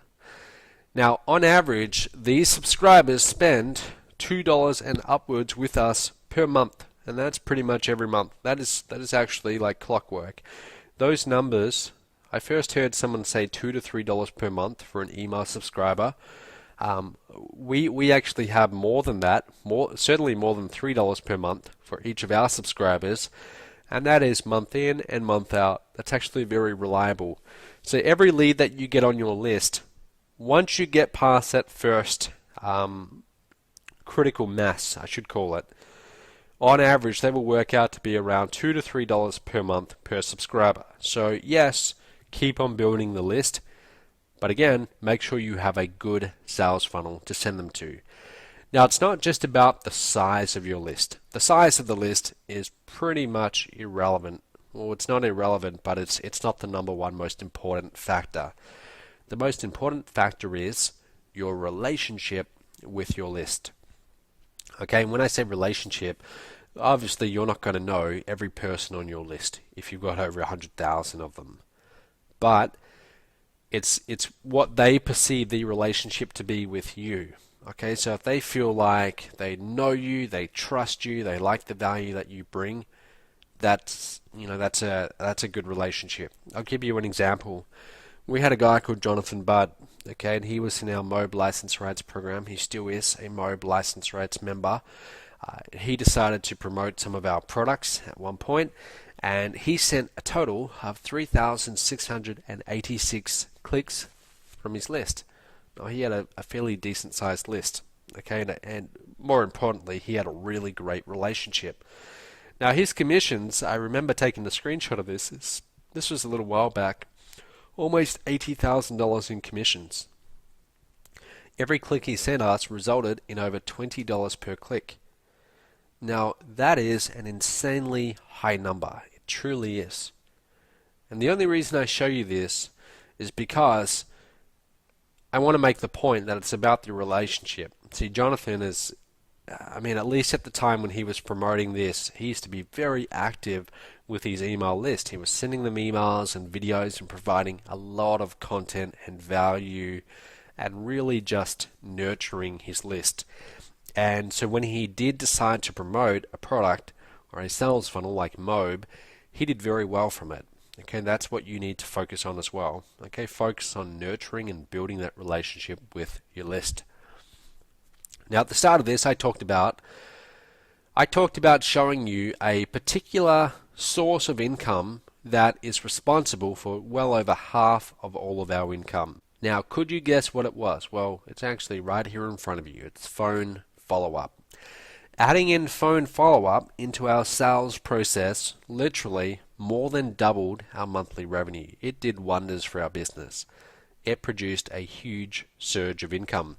[SPEAKER 1] Now, on average, these subscribers spend $2 and upwards with us per month, and that's pretty much every month. That is actually like clockwork. Those numbers, I first heard someone say $2 to $3 per month for an email subscriber. We actually have more than that, certainly more than $3 per month for each of our subscribers. And that is month in and month out. That's actually very reliable. So every lead that you get on your list, once you get past that first critical mass, I should call it, on average they will work out to be around $2 to $3 per month per subscriber. So yes, keep on building the list, but again, make sure you have a good sales funnel to send them to. Now, it's not just about the size of your list. The size of the list is pretty much irrelevant. Well, it's not irrelevant, but it's not the number one most important factor. The most important factor is your relationship with your list. Okay, and when I say relationship, obviously you're not going to know every person on your list if you've got over 100,000 of them. But it's what they perceive the relationship to be with you. Okay, so if they feel like they know you, they trust you, they like the value that you bring, that's a good relationship. I'll give you an example. We had a guy called Jonathan Budd, okay, and he was in our MOB license rates program. He still is a MOB license rates member. He decided to promote some of our products at one point, and he sent a total of 3,686 clicks from his list. Now, he had a fairly decent sized list, okay, and more importantly, he had a really great relationship. Now, his commissions, I remember taking a screenshot of this. This was a little while back. Almost $80,000 in commissions. Every click he sent us resulted in over $20 per click. Now, that is an insanely high number. It truly is. And the only reason I show you this is because I want to make the point that it's about the relationship. See, Jonathan is, at least at the time when he was promoting this, he used to be very active with his email list. He was sending them emails and videos and providing a lot of content and value and really just nurturing his list. And so when he did decide to promote a product or a sales funnel like MOB, he did very well from it. Okay, that's what you need to focus on as well. Okay, focus on nurturing and building that relationship with your list. Now, at the start of this, I talked about showing you a particular source of income that is responsible for well over half of all of our income. Now, could you guess what it was? Well, it's actually right here in front of you. It's phone follow-up. Adding in phone follow-up into our sales process literally more than doubled our monthly revenue. It did wonders for our business. It produced a huge surge of income.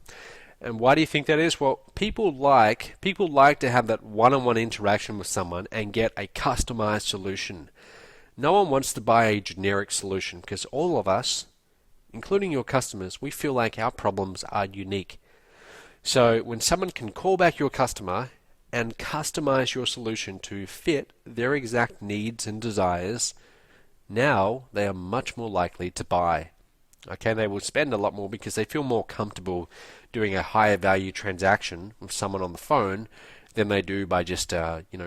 [SPEAKER 1] And why do you think that is? Well, people like to have that one-on-one interaction with someone and get a customized solution. No one wants to buy a generic solution because all of us, including your customers, we feel like our problems are unique. So when someone can call back your customer and customize your solution to fit their exact needs and desires, now they are much more likely to buy. Okay, they will spend a lot more because they feel more comfortable doing a higher value transaction with someone on the phone than they do by just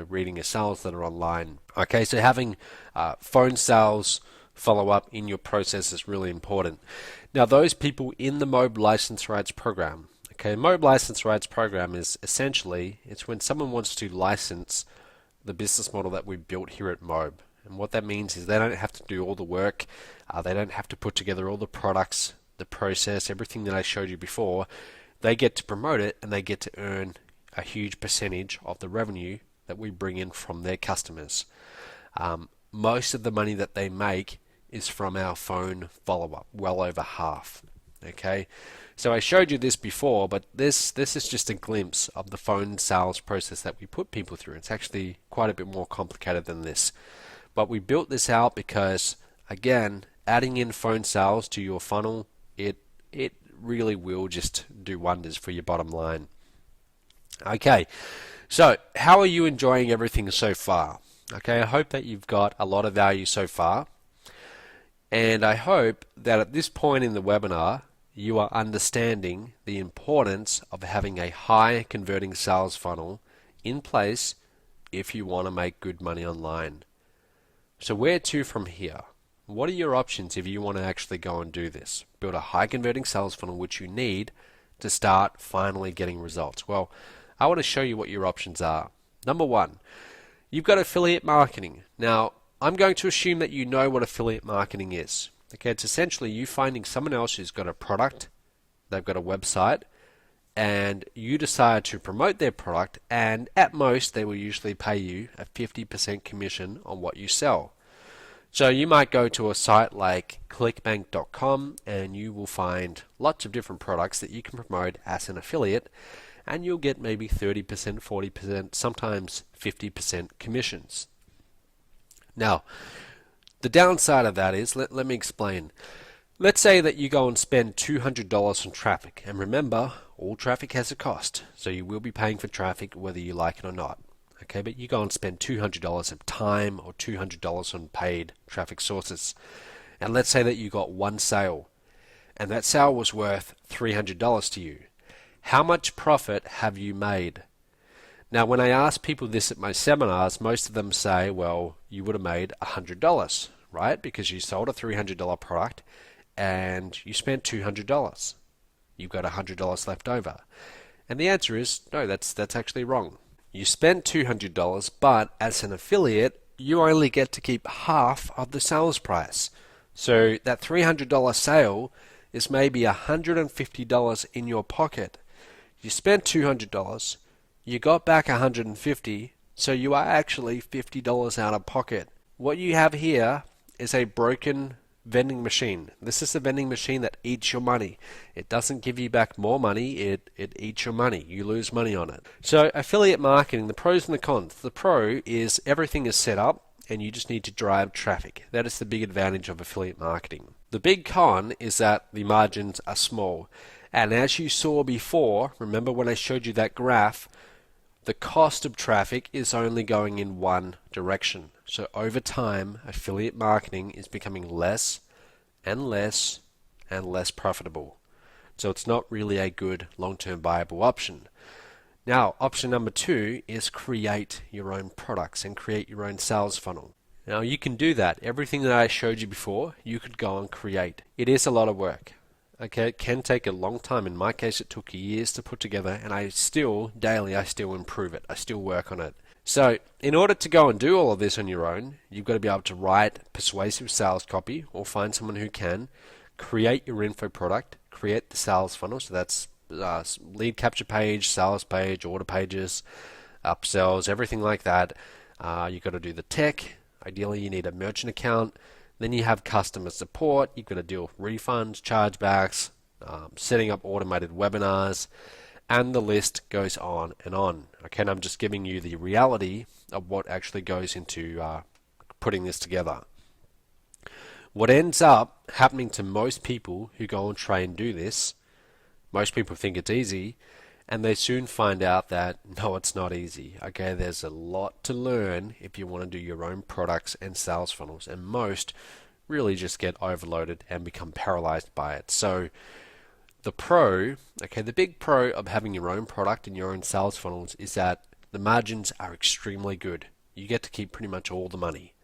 [SPEAKER 1] reading a sales letter online. Okay, so having phone sales follow up in your process is really important. Now, those people in the MOB license rights program. Okay, MOB license rights program is essentially it's when someone wants to license the business model that we built here at MOB. And what that means is they don't have to do all the work, they don't have to put together all the products, the process, everything that I showed you before. They get to promote it and they get to earn a huge percentage of the revenue that we bring in from their customers. Most of the money that they make is from our phone follow-up, well over half. Okay, so I showed you this before, but this is just a glimpse of the phone sales process that we put people through. It's actually quite a bit more complicated than this. But we built this out because, again, adding in phone sales to your funnel, it really will just do wonders for your bottom line. Okay, so how are you enjoying everything so far? Okay, I hope that you've got a lot of value so far. And I hope that at this point in the webinar, you are understanding the importance of having a high converting sales funnel in place if you want to make good money online. So where to from here? What are your options if you want to actually go and do this? Build a high converting sales funnel, which you need to start finally getting results. Well, I want to show you what your options are. Number one, you've got affiliate marketing. Now, I'm going to assume that you know what affiliate marketing is. Okay, it's essentially you finding someone else who's got a product, they've got a website, and you decide to promote their product, and at most they will usually pay you a 50% commission on what you sell. So you might go to a site like clickbank.com and you will find lots of different products that you can promote as an affiliate, and you'll get maybe 30%, 40%, sometimes 50% commissions. Now, the downside of that is, let me explain. Let's say that you go and spend $200 on traffic, and remember, all traffic has a cost, so you will be paying for traffic whether you like it or not. Okay, but you go and spend $200 of time or $200 on paid traffic sources, and let's say that you got one sale, and that sale was worth $300 to you. How much profit have you made? Now, when I ask people this at my seminars, most of them say, well, you would have made $100, right? Because you sold a $300 product and you spent $200. You've got $100 left over. And the answer is, no, that's actually wrong. You spent $200, but as an affiliate, you only get to keep half of the sales price. So that $300 sale is maybe $150 in your pocket. You spent $200. You got back $150, so you are actually $50 out of pocket. What you have here is a broken vending machine. This is a vending machine that eats your money. It doesn't give you back more money, it eats your money. You lose money on it. So affiliate marketing, the pros and the cons. The pro is everything is set up and you just need to drive traffic. That is the big advantage of affiliate marketing. The big con is that the margins are small. And as you saw before, remember when I showed you that graph, the cost of traffic is only going in one direction. So over time, affiliate marketing is becoming less and less and less profitable. So it's not really a good long-term viable option. Now, option number two is create your own products and create your own sales funnel. Now, you can do that. Everything that I showed you before, you could go and create. It is a lot of work. Okay, it can take a long time. In my case, it took years to put together, and I still improve it. I still work on it. So, in order to go and do all of this on your own, you've got to be able to write persuasive sales copy or find someone who can, create your info product, create the sales funnel. So that's lead capture page, sales page, order pages, upsells, everything like that. You've got to do the tech. Ideally, you need a merchant account. Then you have customer support. You've got to deal with refunds, chargebacks, setting up automated webinars, and the list goes on and on. Okay, and I'm just giving you the reality of what actually goes into putting this together. What ends up happening to most people who go and try and do this, most people think it's easy, and they soon find out that no, it's not easy. Okay, there's a lot to learn if you want to do your own products and sales funnels, and most really just get overloaded and become paralyzed by it. So the pro, okay, the big pro of having your own product and your own sales funnels is that the margins are extremely good. You get to keep pretty much all the money.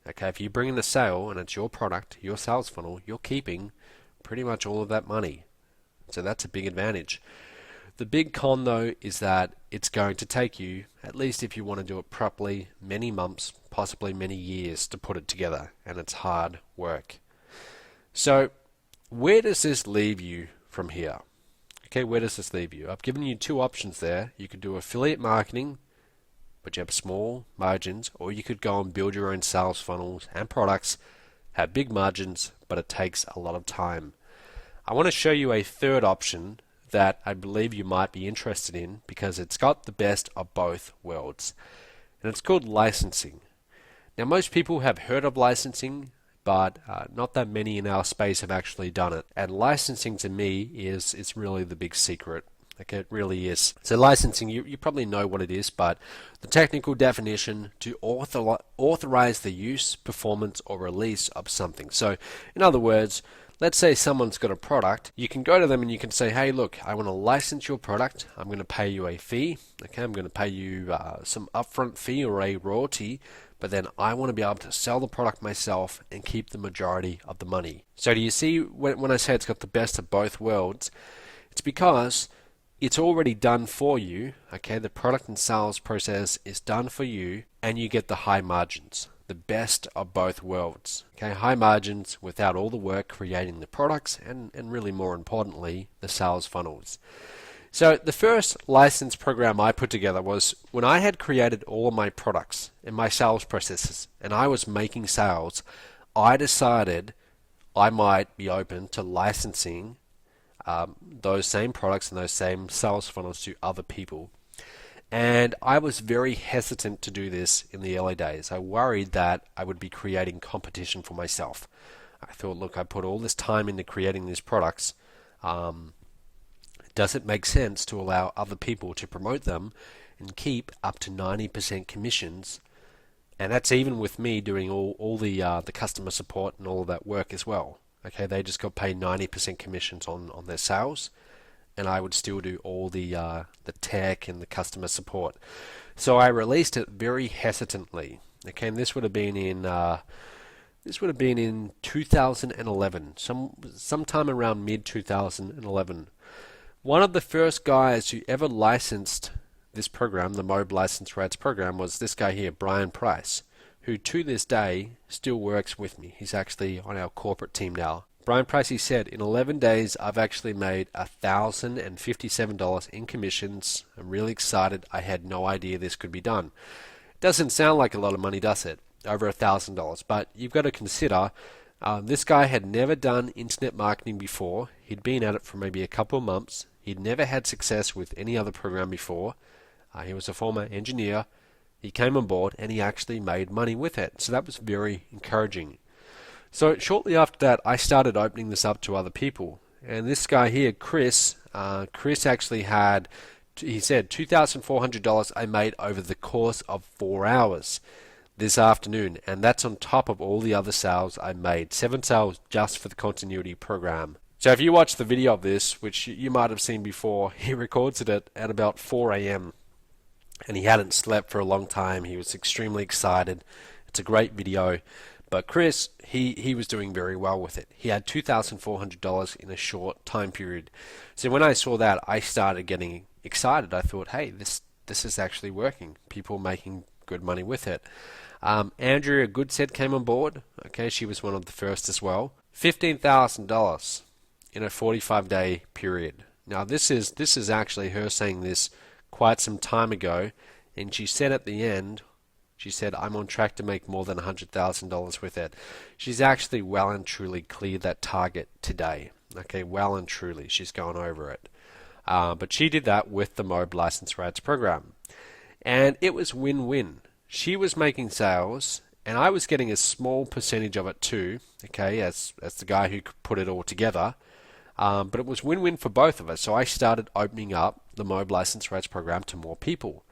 [SPEAKER 1] Okay, if you bring in a sale and it's your product, your sales funnel, you're keeping pretty much all of that money. So that's a big advantage. The big con though is that it's going to take you, at least if you want to do it properly, many months, possibly many years to put it together, and it's hard work. So where does this leave you from here? Okay, where does this leave you? I've given you two options there. You could do affiliate marketing, but you have small margins, or you could go and build your own sales funnels and products, have big margins, but it takes a lot of time. I want to show you a third option that I believe you might be interested in because it's got the best of both worlds, and it's called licensing. Now, most people have heard of licensing, but not that many in our space have actually done it. And licensing to me is really the big secret. Okay, it really is. So licensing, you probably know what it is, but the technical definition to authorize the use, performance, or release of something. So in other words, let's say someone's got a product, you can go to them and you can say, hey, look, I want to license your product. I'm going to pay you a fee. Okay, I'm going to pay you some upfront fee or a royalty, but then I want to be able to sell the product myself and keep the majority of the money. So do you see when I say it's got the best of both worlds, it's because it's already done for you. Okay, the product and sales process is done for you, and you get the high margins. The best of both worlds. Okay, high margins without all the work creating the products and really more importantly, the sales funnels. So the first license program I put together was when I had created all of my products and my sales processes and I was making sales, I decided I might be open to licensing those same products and those same sales funnels to other people. And I was very hesitant to do this in the early days. I worried that I would be creating competition for myself. I thought, look, I put all this time into creating these products. Does it make sense to allow other people to promote them and keep up to 90% commissions? And that's even with me doing all the customer support and all of that work as well. Okay, they just got paid 90% commissions on their sales, and I would still do all the tech and the customer support. So I released it very hesitantly. Okay, and this would have been in 2011, sometime around mid 2011. One of the first guys who ever licensed this program, the Mob License Rights program, was this guy here, Brian Price, who to this day still works with me. He's actually on our corporate team now. Brian Price, he said, in 11 days, I've actually made $1,057 in commissions. I'm really excited. I had no idea this could be done. Doesn't sound like a lot of money, does it? Over $1,000. But you've got to consider, this guy had never done internet marketing before. He'd been at it for maybe a couple of months. He'd never had success with any other program before. He was a former engineer. He came on board and he actually made money with it. So that was very encouraging. So shortly after that, I started opening this up to other people. And this guy here, Chris actually had, he said, $2,400 I made over the course of 4 hours this afternoon. And that's on top of all the other sales I made. 7 sales just for the continuity program. So if you watch the video of this, which you might have seen before, he records it at about 4 a.m. And he hadn't slept for a long time. He was extremely excited. It's a great video. But Chris, he was doing very well with it. He had $2,400 in a short time period. So when I saw that, I started getting excited. I thought, hey, this is actually working. People making good money with it. Andrea Goodset came on board. Okay, she was one of the first as well. $15,000 in a 45-day period. Now this is actually her saying this quite some time ago, and she said at the end, she said, I'm on track to make more than $100,000 with it. She's actually well and truly cleared that target today. Okay, well and truly, she's gone over it. But she did that with the Mob License Rights program. And it was win-win. She was making sales, and I was getting a small percentage of it too, okay, as the guy who could put it all together. But it was win-win for both of us. So I started opening up the Mob License Rights program to more people.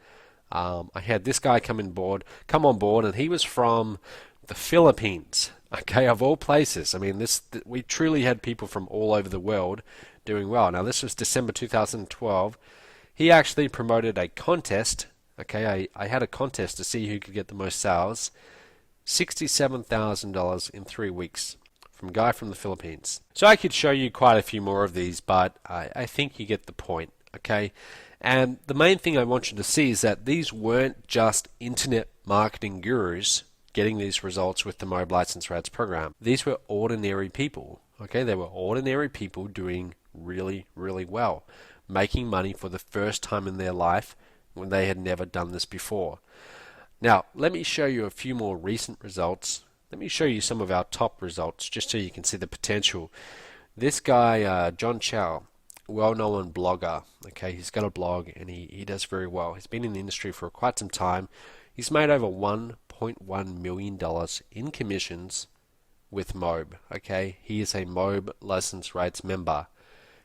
[SPEAKER 1] I had this guy come on board, and he was from the Philippines. Okay, of all places. I mean, we truly had people from all over the world doing well. Now, this was December 2012. He actually promoted a contest. Okay, I had a contest to see who could get the most sales. $67,000 in 3 weeks from a guy from the Philippines. So I could show you quite a few more of these, but I think you get the point. Okay, and the main thing I want you to see is that these weren't just internet marketing gurus getting these results with the Mob License Rats program. These were ordinary people. Okay, they were ordinary people doing really, really well, making money for the first time in their life when they had never done this before. Now, let me show you a few more recent results. Let me show you some of our top results just so you can see the potential. This guy, John Chow, well-known blogger. Okay, he's got a blog and he does very well. He's been in the industry for quite some time. He's made over $1.1 million in commissions with Mob. Okay, he is a Mob License Rates member.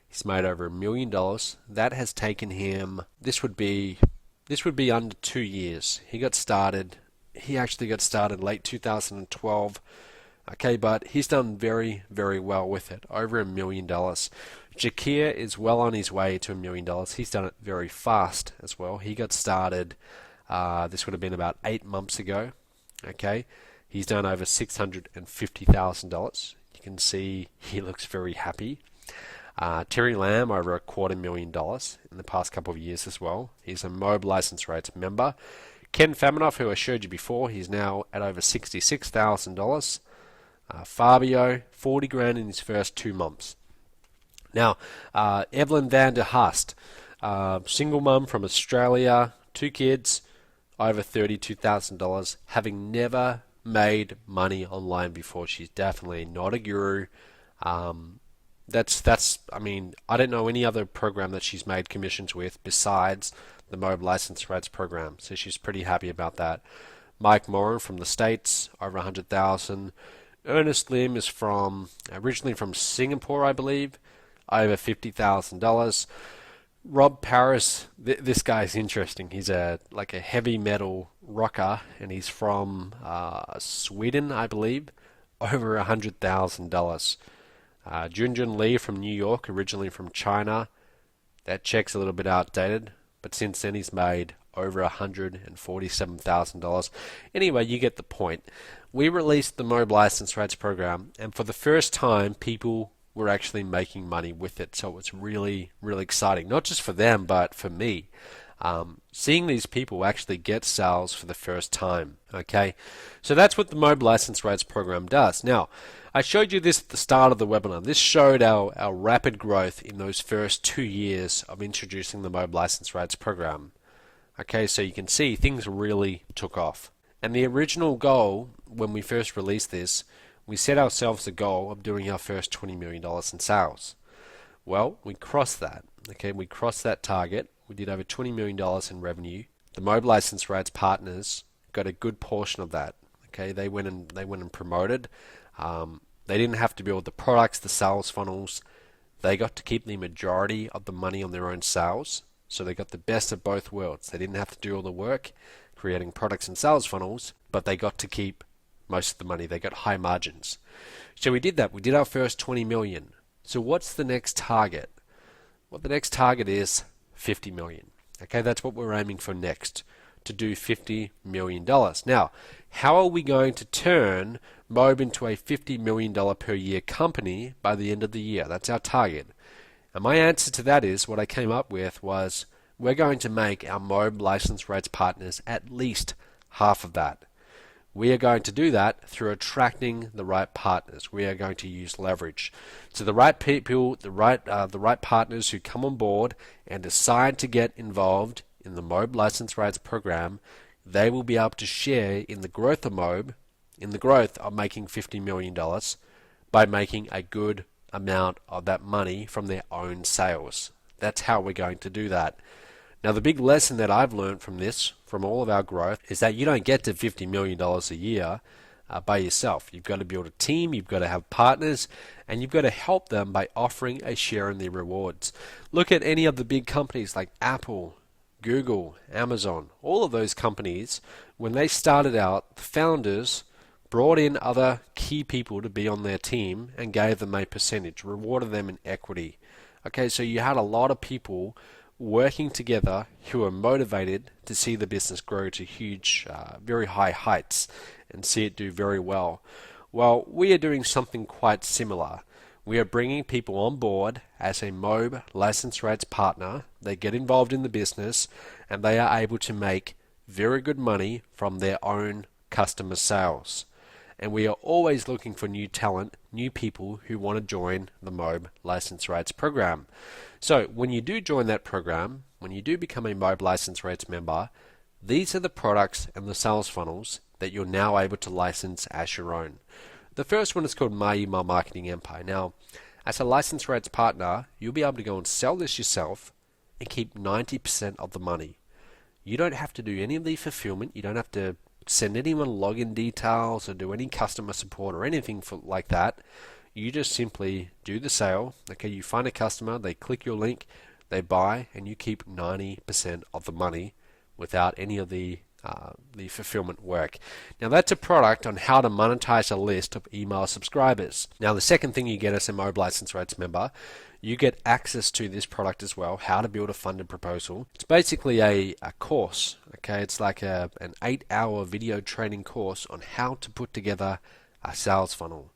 [SPEAKER 1] He's made over $1 million. That has taken him. This would be under 2 years. He actually got started late 2012. Okay, but he's done very, very well with it. Over $1 million. Jakir is well on his way to $1 million. He's done it very fast as well. He got started. This would have been about 8 months ago. Okay, he's done over $650,000. You can see he looks very happy. Terry Lamb over $250,000 in the past couple of years as well. He's a Mob License Rates member. Ken Faminoff, who I showed you before, he's now at over $66,000. Fabio, 40 grand in his first 2 months. Now, Evelyn van der Haast, single mum from Australia, 2 kids, over $32,000, having never made money online before. She's definitely not a guru. I mean, I don't know any other program that she's made commissions with besides the Mob License Rates program, so she's pretty happy about that. Mike Moran from the States, over 100,000. Ernest Lim is originally from Singapore, I believe, over $50,000. Rob Paris, this guy's interesting. He's a heavy metal rocker, and he's from Sweden, I believe, over $100,000. Junjun Lee from New York, originally from China. That check's a little bit outdated, but since then he's made over $147,000. Anyway, you get the point. We released the Mob License Rates program, and for the first time, people were actually making money with it. So it's really, really exciting, not just for them, but for me. Seeing these people actually get sales for the first time. Okay, so that's what the Mob License Rates program does. Now, I showed you this at the start of the webinar. This showed our rapid growth in those first 2 years of introducing the Mob License Rates program. Okay, so you can see things really took off. And the original goal, when we first released this, we set ourselves a goal of doing our first $20 million in sales. Well, we crossed that. Okay, we crossed that target. We did over $20 million in revenue. The Mob License Rates partners got a good portion of that. Okay, they went and promoted. They didn't have to build the products, the sales funnels. They got to keep the majority of the money on their own sales. So they got the best of both worlds. They didn't have to do all the work creating products and sales funnels, but they got to keep most of the money. They got high margins. So we did that. We did our first 20 million. So what's the next target? Well, the next target is 50 million. Okay, that's what we're aiming for next, to do $50 million. Now, how are we going to turn Mob into a $50 million per year company by the end of the year? That's our target. And my answer to that is, what I came up with was, we're going to make our Mob License Rates partners at least half of that. We are going to do that through attracting the right partners. We are going to use leverage. So the right people, the right partners who come on board and decide to get involved in the Mob License Rates program, they will be able to share in the growth of Mob, in the growth of making $50 million by making a good amount of that money from their own sales. That's how we're going to do that. Now, the big lesson that I've learned from this, from all of our growth, is that you don't get to $50 million a year by yourself. You've got to build a team, you've got to have partners, and you've got to help them by offering a share in the rewards. Look at any of the big companies like Apple, Google, Amazon. All of those companies, when they started out, the founders brought in other key people to be on their team and gave them a percentage, rewarded them in equity. Okay, so you had a lot of people working together who are motivated to see the business grow to huge, very high heights and see it do very well. Well, we are doing something quite similar. We are bringing people on board as a MOB license rates partner. They get involved in the business and they are able to make very good money from their own customer sales. And we are always looking for new talent, new people who want to join the MOB license rates program. So when you do join that program, when you do become a MOB license rates member, these are the products and the sales funnels that you're now able to license as your own. The first one is called My Email Marketing Empire. Now, as a license rates partner, you'll be able to go and sell this yourself and keep 90% of the money. You don't have to do any of the fulfillment. You don't have to send anyone login details or do any customer support or anything like that. You just simply do the sale. Okay, you find a customer, they click your link, they buy, and you keep 90% of the money without any of the fulfillment work. Now that's a product on how to monetize a list of email subscribers. Now the second thing you get as a MOB license rates member, you get access to this product as well, how to build a funded proposal. It's basically a course. Okay, it's like an 8-hour video training course on how to put together a sales funnel.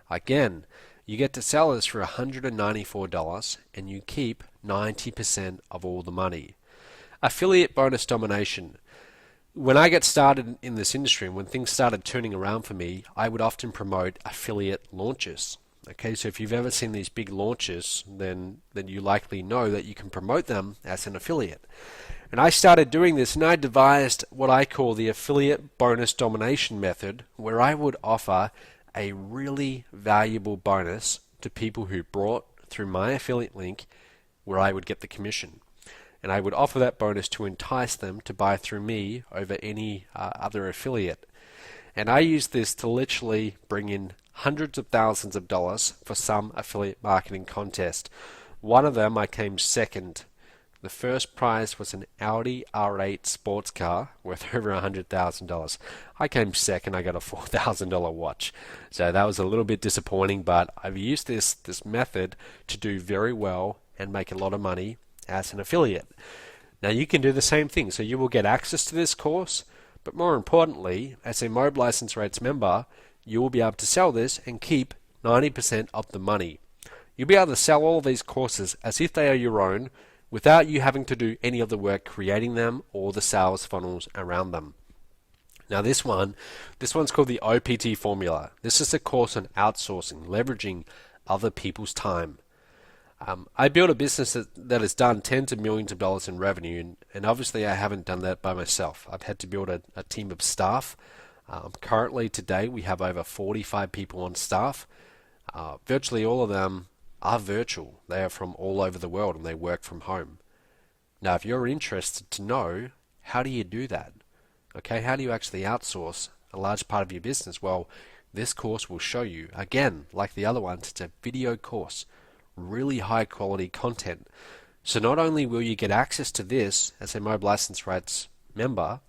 [SPEAKER 1] Again, you get to sell this for $194 and you keep 90% of all the money. Affiliate bonus domination. When I got started in this industry, and when things started turning around for me, I would often promote affiliate launches. Okay, so if you've ever seen these big launches, then you likely know that you can promote them as an affiliate. And I started doing this, and I devised what I call the affiliate bonus domination method, where I would offer a really valuable bonus to people who brought through my affiliate link, where I would get the commission. And I would offer that bonus to entice them to buy through me over any other affiliate. And I used this to literally bring in hundreds of thousands of dollars for some affiliate marketing contest. One of them I came second. The first prize was an Audi R8 sports car worth over $100,000. I came second, I got a $4,000 watch. So that was a little bit disappointing, but I've used this method to do very well and make a lot of money as an affiliate. Now you can do the same thing. So you will get access to this course, but more importantly, as a MOB license rates member, you will be able to sell this and keep 90% of the money. You'll be able to sell all of these courses as if they are your own without you having to do any of the work creating them or the sales funnels around them. Now this one's called the OPT formula. This is a course on outsourcing, leveraging other people's time. I built a business that has done tens of millions of dollars in revenue, and obviously I haven't done that by myself. I've had to build a team of staff. Currently today we have over 45 people on staff. Virtually all of them are virtual. They are from all over the world and they work from home. Now if you're interested to know how do you do that, okay, how do you actually outsource a large part of your business, well, this course will show you. Again, like the other ones, it's a video course. Really high quality content. So not only will you get access to this as a MOB license rates member,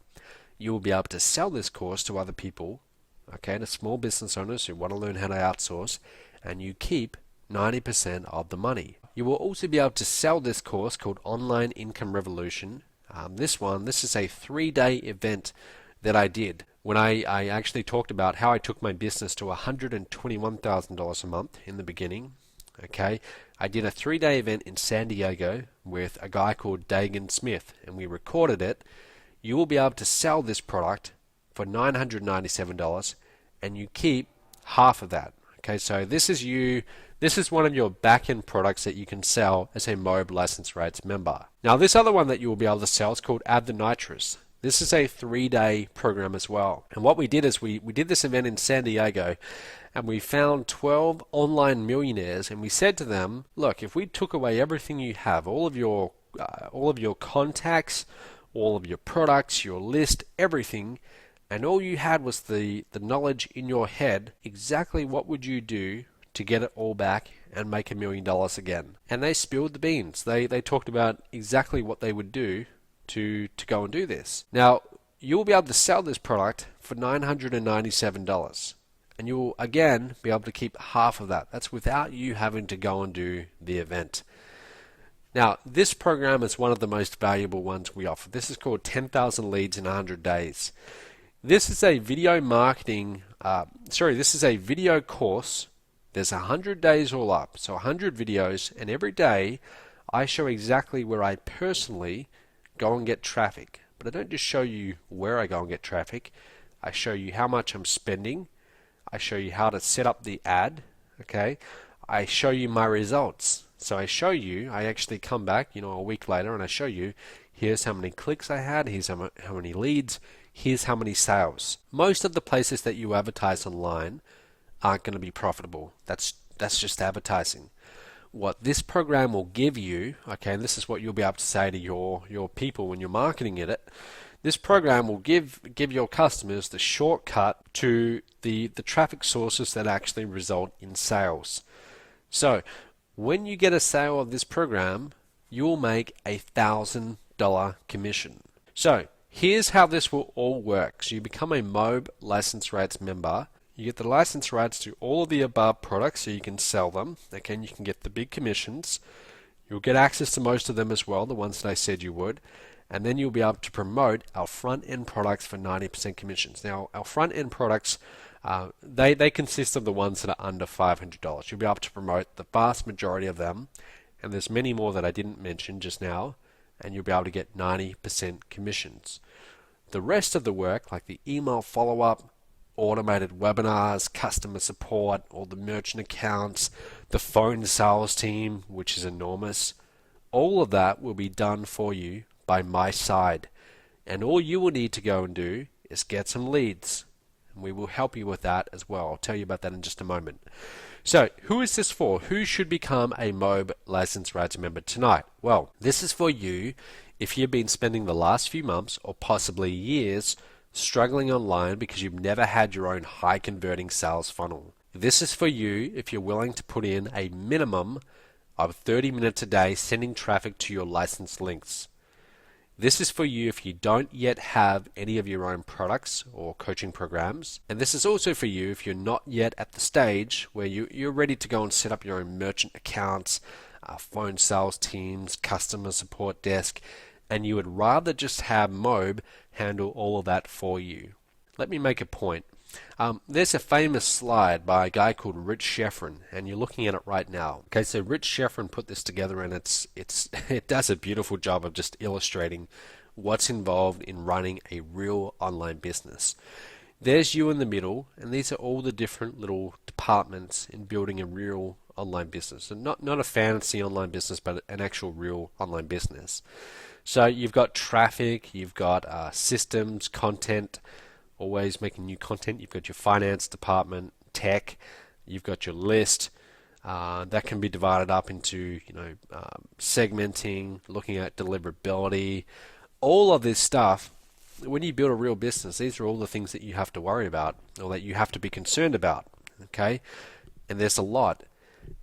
[SPEAKER 1] you will be able to sell this course to other people, okay, to small business owners who want to learn how to outsource, and you keep 90% of the money. You will also be able to sell this course called Online Income Revolution. This is a 3-day event that I did when I actually talked about how I took my business to $121,000 a month in the beginning. Okay, I did a 3-day event in San Diego with a guy called Dagan Smith, and we recorded it. You will be able to sell this product for $997, and you keep half of that. Okay, so this is one of your back-end products that you can sell as a MOB license rates member. Now, this other one that you will be able to sell is called Add the Nitrous. This is a 3-day program as well. And what we did is we did this event in San Diego, and we found 12 online millionaires, and we said to them, look, if we took away everything you have, all of your contacts, all of your products, your list, everything, and all you had was the knowledge in your head, exactly what would you do to get it all back and make $1 million again? And they spilled the beans. They talked about exactly what they would do to go and do this. Now, you'll be able to sell this product for $997. And you'll again be able to keep half of that. That's without you having to go and do the event. Now, this program is one of the most valuable ones we offer. This is called 10,000 Leads in 100 Days. This is a video marketing, this is a video course. There's 100 days all up, so 100 videos, and every day I show exactly where I personally go and get traffic. But I don't just show you where I go and get traffic. I show you how much I'm spending. I show you how to set up the ad, okay? I show you my results. So I actually come back, a week later and I show you, here's how many clicks I had, here's how many leads, here's how many sales. Most of the places that you advertise online aren't going to be profitable. That's just advertising. What this program will give you, okay, and this is what you'll be able to say to your people when you're marketing it, this program will give your customers the shortcut to the traffic sources that actually result in sales. So when you get a sale of this program, you'll make $1,000 commission. So here's how this will all work. So you become a MOB license rights member. You get the license rights to all of the above products so you can sell them. Okay, and you can get the big commissions. You'll get access to most of them as well, the ones that I said you would. And then you'll be able to promote our front-end products for 90% commissions. Now, our front-end products, they consist of the ones that are under $500. You'll be able to promote the vast majority of them, and there's many more that I didn't mention just now, and you'll be able to get 90% commissions. The rest of the work, like the email follow-up, automated webinars, customer support, all the merchant accounts, the phone sales team, which is enormous, all of that will be done for you by my side. And all you will need to go and do is get some leads. And we will help you with that as well. I'll tell you about that in just a moment. So, who is this for? Who should become a MOB license rights member tonight? Well, this is for you if you've been spending the last few months or possibly years struggling online because you've never had your own high converting sales funnel. This is for you if you're willing to put in a minimum of 30 minutes a day sending traffic to your licensed links. This is for you if you don't yet have any of your own products or coaching programs. And this is also for you if you're not yet at the stage where you're ready to go and set up your own merchant accounts, phone sales teams, customer support desk, and you would rather just have MOB handle all of that for you. Let me make a point. There's a famous slide by a guy called Rich Schefren, and you're looking at it right now. Okay, so Rich Schefren put this together, and it does a beautiful job of just illustrating what's involved in running a real online business. There's you in the middle, and these are all the different little departments in building a real online business. And not a fancy online business, but an actual real online business. So you've got traffic, you've got systems, content, always making new content. You've got your finance department, tech. You've got your list. That can be divided up into segmenting, looking at deliverability, all of this stuff. When you build a real business, these are all the things that you have to worry about or that you have to be concerned about. Okay, and there's a lot.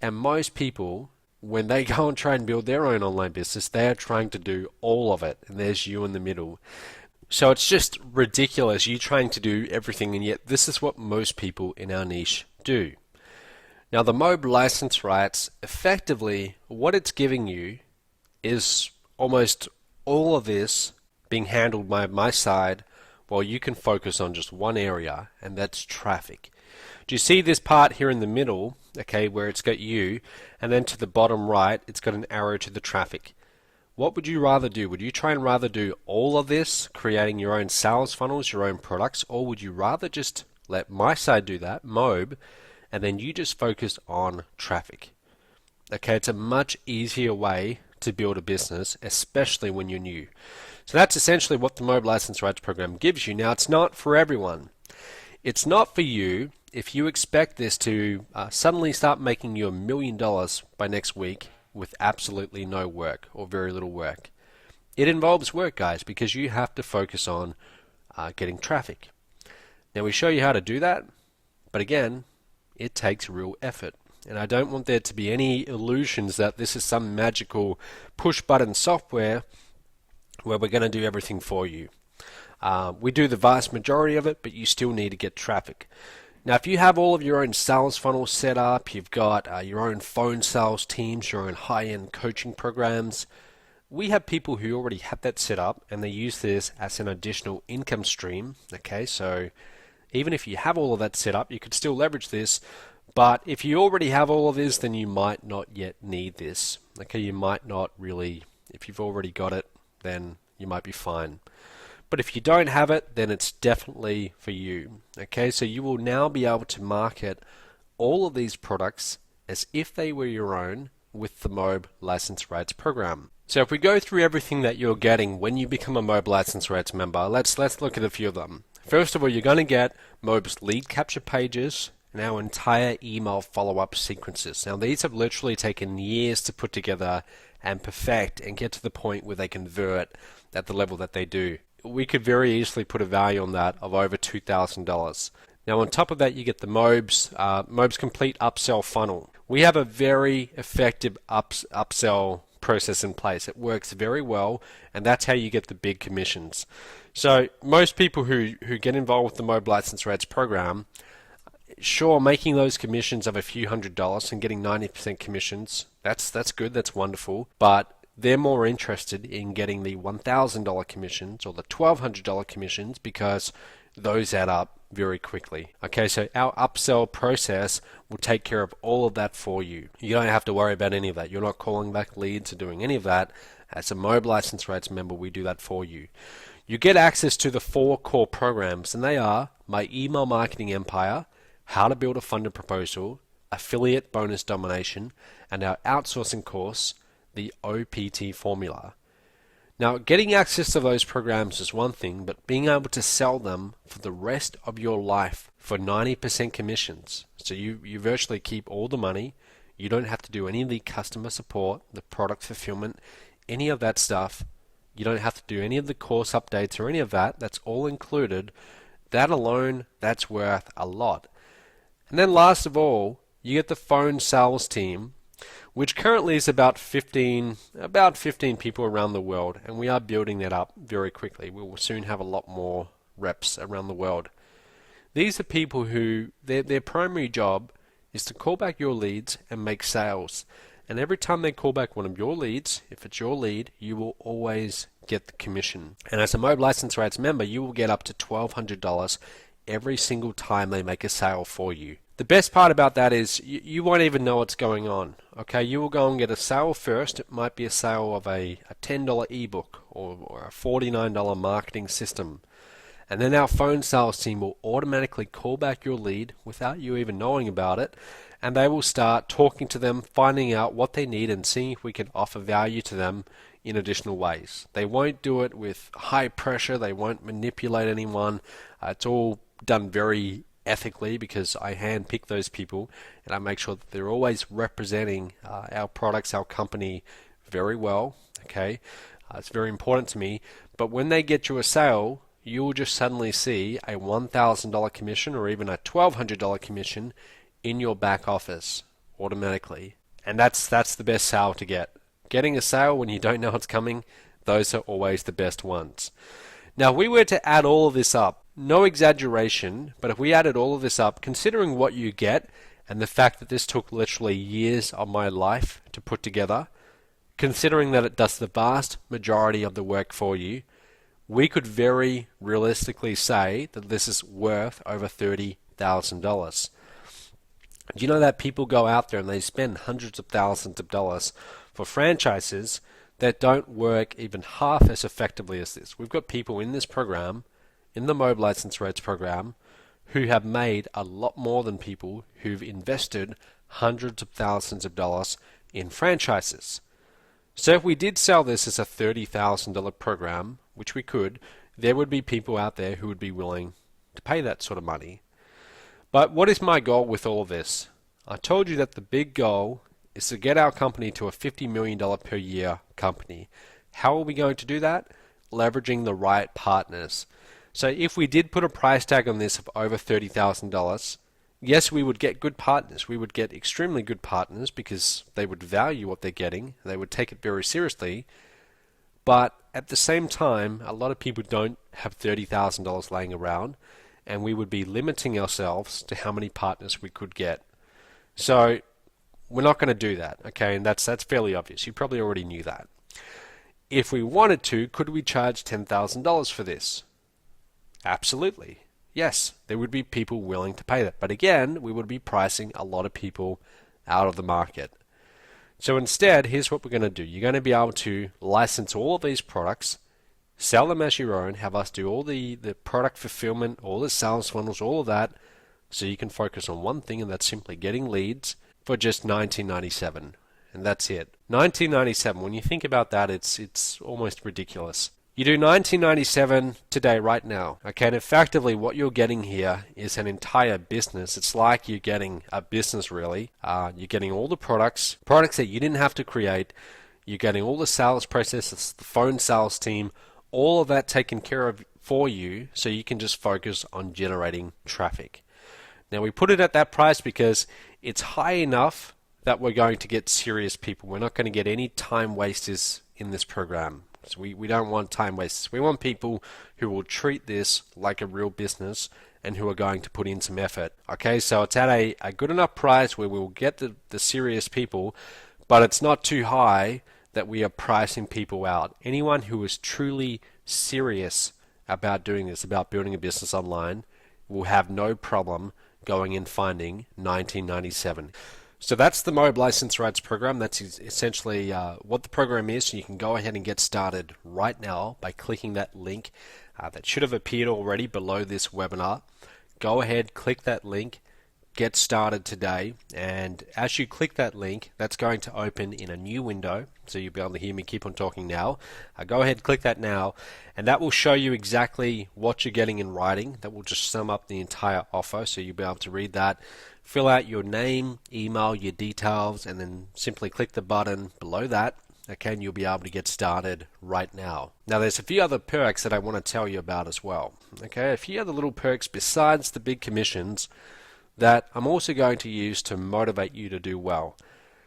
[SPEAKER 1] And most people, when they go and try and build their own online business, they are trying to do all of it. And there's you in the middle. So it's just ridiculous, you trying to do everything, and yet this is what most people in our niche do. Now the MOB license rights, effectively what it's giving you is almost all of this being handled by my side while you can focus on just one area, and that's traffic. Do you see this part here in the middle, okay, where it's got you, and then to the bottom right it's got an arrow to the traffic? What would you rather do? Would you try and rather do all of this, creating your own sales funnels, your own products, or would you rather just let my side do that, MOB, and then you just focus on traffic? Okay, it's a much easier way to build a business, especially when you're new. So that's essentially what the MOB License Rights Program gives you. Now, it's not for everyone. It's not for you if you expect this to suddenly start making you $1 million by next week with absolutely no work or very little work. It involves work, guys, because you have to focus on getting traffic. Now, we show you how to do that, but again, it takes real effort. And I don't want there to be any illusions that this is some magical push-button software where we're going to do everything for you. We do the vast majority of it, but you still need to get traffic. Now, if you have all of your own sales funnels set up, you've got your own phone sales teams, your own high-end coaching programs, we have people who already have that set up and they use this as an additional income stream. Okay, so even if you have all of that set up, you could still leverage this. But if you already have all of this, then you might not yet need this. Okay, you might not really, if you've already got it, then you might be fine. But if you don't have it, then it's definitely for you. Okay, so you will now be able to market all of these products as if they were your own with the MOB License Rates program. So if we go through everything that you're getting when you become a MOB License Rates member, let's look at a few of them. First of all, you're going to get MOB's lead capture pages and our entire email follow-up sequences. Now, these have literally taken years to put together and perfect and get to the point where they convert at the level that they do. We could very easily put a value on that of over $2,000. Now, on top of that, you get the MOB's complete upsell funnel. We have a very effective upsell process in place. It works very well, and that's how you get the big commissions. So most people who get involved with the MOB License Rates program, sure, making those commissions of a few $100s and getting 90% commissions, that's good, that's wonderful, but they're more interested in getting the $1,000 commissions or the $1,200 commissions because those add up very quickly. Okay, so our upsell process will take care of all of that for you. You don't have to worry about any of that. You're not calling back leads or doing any of that. As a MOB License Rates member, we do that for you. You get access to the 4 core programs, and they are My Email Marketing Empire, How to Build a Funded Proposal, Affiliate Bonus Domination, and our outsourcing course, the OPT Formula. Now, getting access to those programs is one thing, but being able to sell them for the rest of your life for 90% commissions. So you virtually keep all the money. You don't have to do any of the customer support, the product fulfillment, any of that stuff. You don't have to do any of the course updates or any of that. That's all included. That alone, that's worth a lot. And then last of all, you get the phone sales team, which currently is about 15 people around the world, and we are building that up very quickly. We will soon have a lot more reps around the world. These are people who their primary job is to call back your leads and make sales. And every time they call back one of your leads, if it's your lead, you will always get the commission. And as a MOB License Rates member, you will get up to $1,200 every single time they make a sale for you. The best part about that is you won't even know what's going on. Okay, you will go and get a sale first. It might be a sale of a $10 ebook or a $49 marketing system. And then our phone sales team will automatically call back your lead without you even knowing about it. And they will start talking to them, finding out what they need and seeing if we can offer value to them in additional ways. They won't do it with high pressure. They won't manipulate anyone. It's all done very ethically because I handpick those people and I make sure that they're always representing our products, our company very well. Okay, it's very important to me. But when they get you a sale, you will just suddenly see a $1,000 commission or even a $1,200 commission in your back office automatically. And that's the best sale to get. Getting a sale when you don't know what's coming, those are always the best ones. Now, if we were to add all of this up, no exaggeration, but if we added all of this up, considering what you get and the fact that this took literally years of my life to put together, considering that it does the vast majority of the work for you, we could very realistically say that this is worth over $30,000. Do you know that people go out there and they spend hundreds of thousands of dollars for franchises that don't work even half as effectively as this? We've got people in this program, in the MOB License Rates program, who have made a lot more than people who've invested hundreds of thousands of dollars in franchises. So if we did sell this as a $30,000 program, which we could, there would be people out there who would be willing to pay that sort of money. But what is my goal with all of this? I told you that the big goal is to get our company to a $50 million per year company. How are we going to do that? Leveraging the right partners. So if we did put a price tag on this of over $30,000, yes, we would get good partners. We would get extremely good partners because they would value what they're getting. They would take it very seriously. But at the same time, a lot of people don't have $30,000 laying around, and we would be limiting ourselves to how many partners we could get. So we're not going to do that, okay? And that's fairly obvious. You probably already knew that. If we wanted to, could we charge $10,000 for this? Absolutely. Yes, there would be people willing to pay that. But again, we would be pricing a lot of people out of the market. So instead, here's what we're going to do. You're going to be able to license all of these products, sell them as your own, have us do all the product fulfillment, all the sales funnels, all of that, so you can focus on one thing, and that's simply getting leads for just $19.97. And that's it. $19.97, when you think about that, it's almost ridiculous. You do $19.97 today, right now. Okay, and effectively what you're getting here is an entire business. It's like you're getting a business, really. You're getting all the products that you didn't have to create. You're getting all the sales processes, the phone sales team, all of that taken care of for you, so you can just focus on generating traffic. Now, we put it at that price because it's high enough that we're going to get serious people. We're not going to get any time wasters in this program. So we don't want time wasters. We want people who will treat this like a real business and who are going to put in some effort. Okay, so it's at a good enough price where we'll get the serious people, but it's not too high that we are pricing people out. Anyone who is truly serious about doing this, about building a business online, will have no problem going and finding $19.97. So that's the Mob License Rights Program. That's essentially what the program is. So you can go ahead and get started right now by clicking that link that should have appeared already below this webinar. Go ahead, click that link, get started today, and as you click that link, that's going to open in a new window. So you'll be able to hear me keep on talking now. Go ahead, click that now, and that will show you exactly what you're getting in writing. That will just sum up the entire offer, so you'll be able to read that. Fill out your name, email, your details, and then simply click the button below that. Okay, and you'll be able to get started right now. Now, there's a few other perks that I want to tell you about as well. Okay, a few other little perks besides the big commissions that I'm also going to use to motivate you to do well.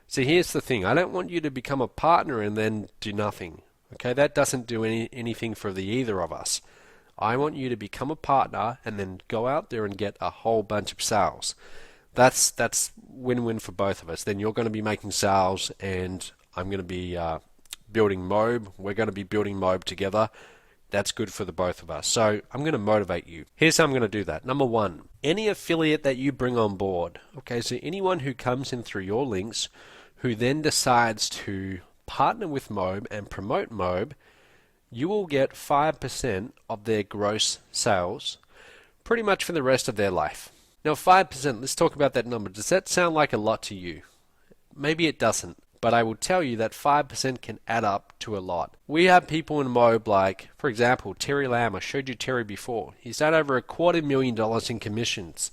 [SPEAKER 1] See, here's the thing. I don't want you to become a partner and then do nothing. Okay, that doesn't do anything for the either of us. I want you to become a partner and then go out there and get a whole bunch of sales. That's win-win for both of us. Then you're going to be making sales, and I'm going to be building Mob. We're going to be building Mob together. That's good for the both of us. So I'm going to motivate you. Here's how I'm going to do that. Number one, any affiliate that you bring on board. Okay, so anyone who comes in through your links, who then decides to partner with Mob and promote Mob, you will get 5% of their gross sales pretty much for the rest of their life. Now 5%, let's talk about that number. Does that sound like a lot to you? Maybe it doesn't, but I will tell you that 5% can add up to a lot. We have people in Mob like, for example, Terry Lamb. I showed you Terry before. He's done over $250,000 in commissions.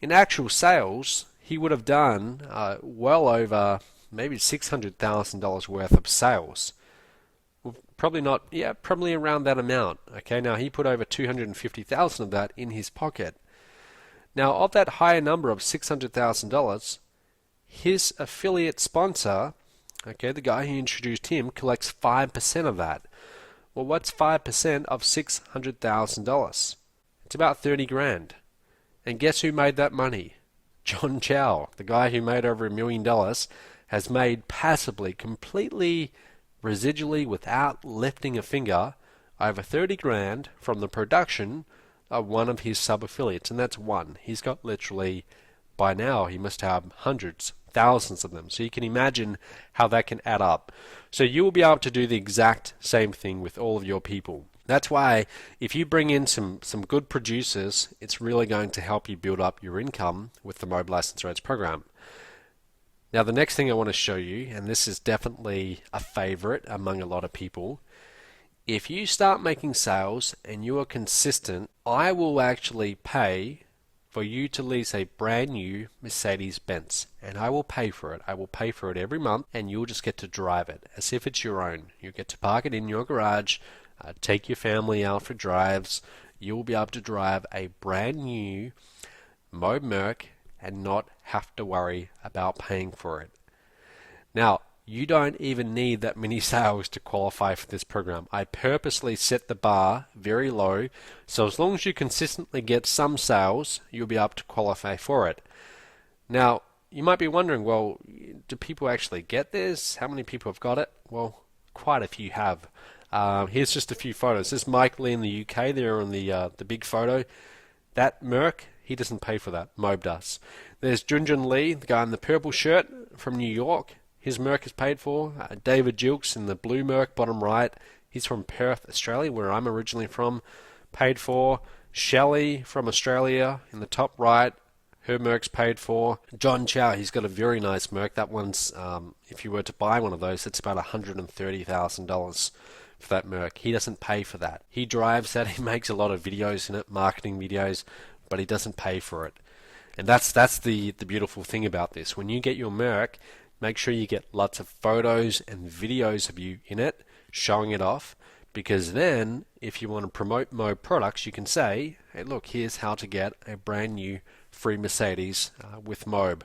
[SPEAKER 1] In actual sales, he would have done well over maybe $600,000 worth of sales. Well, probably not, yeah, probably around that amount. Okay, now he put over $250,000 of that in his pocket. Now, of that higher number of $600,000, his affiliate sponsor, okay, the guy who introduced him, collects 5% of that. Well, what's 5% of $600,000? It's about 30 grand. And guess who made that money? John Chow, the guy who made over $1 million, has made passively, completely, residually, without lifting a finger, over 30 grand from the production of one of his sub-affiliates, and that's one. He's got literally, by now, he must have hundreds, thousands of them. So you can imagine how that can add up. So you will be able to do the exact same thing with all of your people. That's why if you bring in some good producers, it's really going to help you build up your income with the Mob License Rights Program. Now the next thing I want to show you, and this is definitely a favorite among a lot of people, if you start making sales and you are consistent, I will actually pay for you to lease a brand new Mercedes-Benz, and I will pay for it. I will pay for it every month, and you'll just get to drive it as if it's your own. You get to park it in your garage, take your family out for drives. You will be able to drive a brand new Mob Merc and not have to worry about paying for it. Now, You don't even need that many sales to qualify for this program. I purposely set the bar very low, so as long as you consistently get some sales, you'll be able to qualify for it. Now, you might be wondering, well, do people actually get this? How many people have got it? Well, quite a few have. Here's just a few photos. This is Mike Lee in the UK there on the big photo. That Merc, he doesn't pay for that. Mobe does. There's Junjun Lee, the guy in the purple shirt from New York. His Merc is paid for. David Jilks in the blue Merc, bottom right. He's from Perth, Australia, where I'm originally from. Paid for. Shelley from Australia in the top right. Her Merc's paid for. John Chow, he's got a very nice Merc. That one's, if you were to buy one of those, it's about $130,000 for that Merc. He doesn't pay for that. He drives that. He makes a lot of videos in it, marketing videos, but he doesn't pay for it. And that's the beautiful thing about this. When you get your Merc, make sure you get lots of photos and videos of you in it, showing it off, because then if you want to promote Mobe products, you can say, hey, look, here's how to get a brand new free Mercedes with Mobe.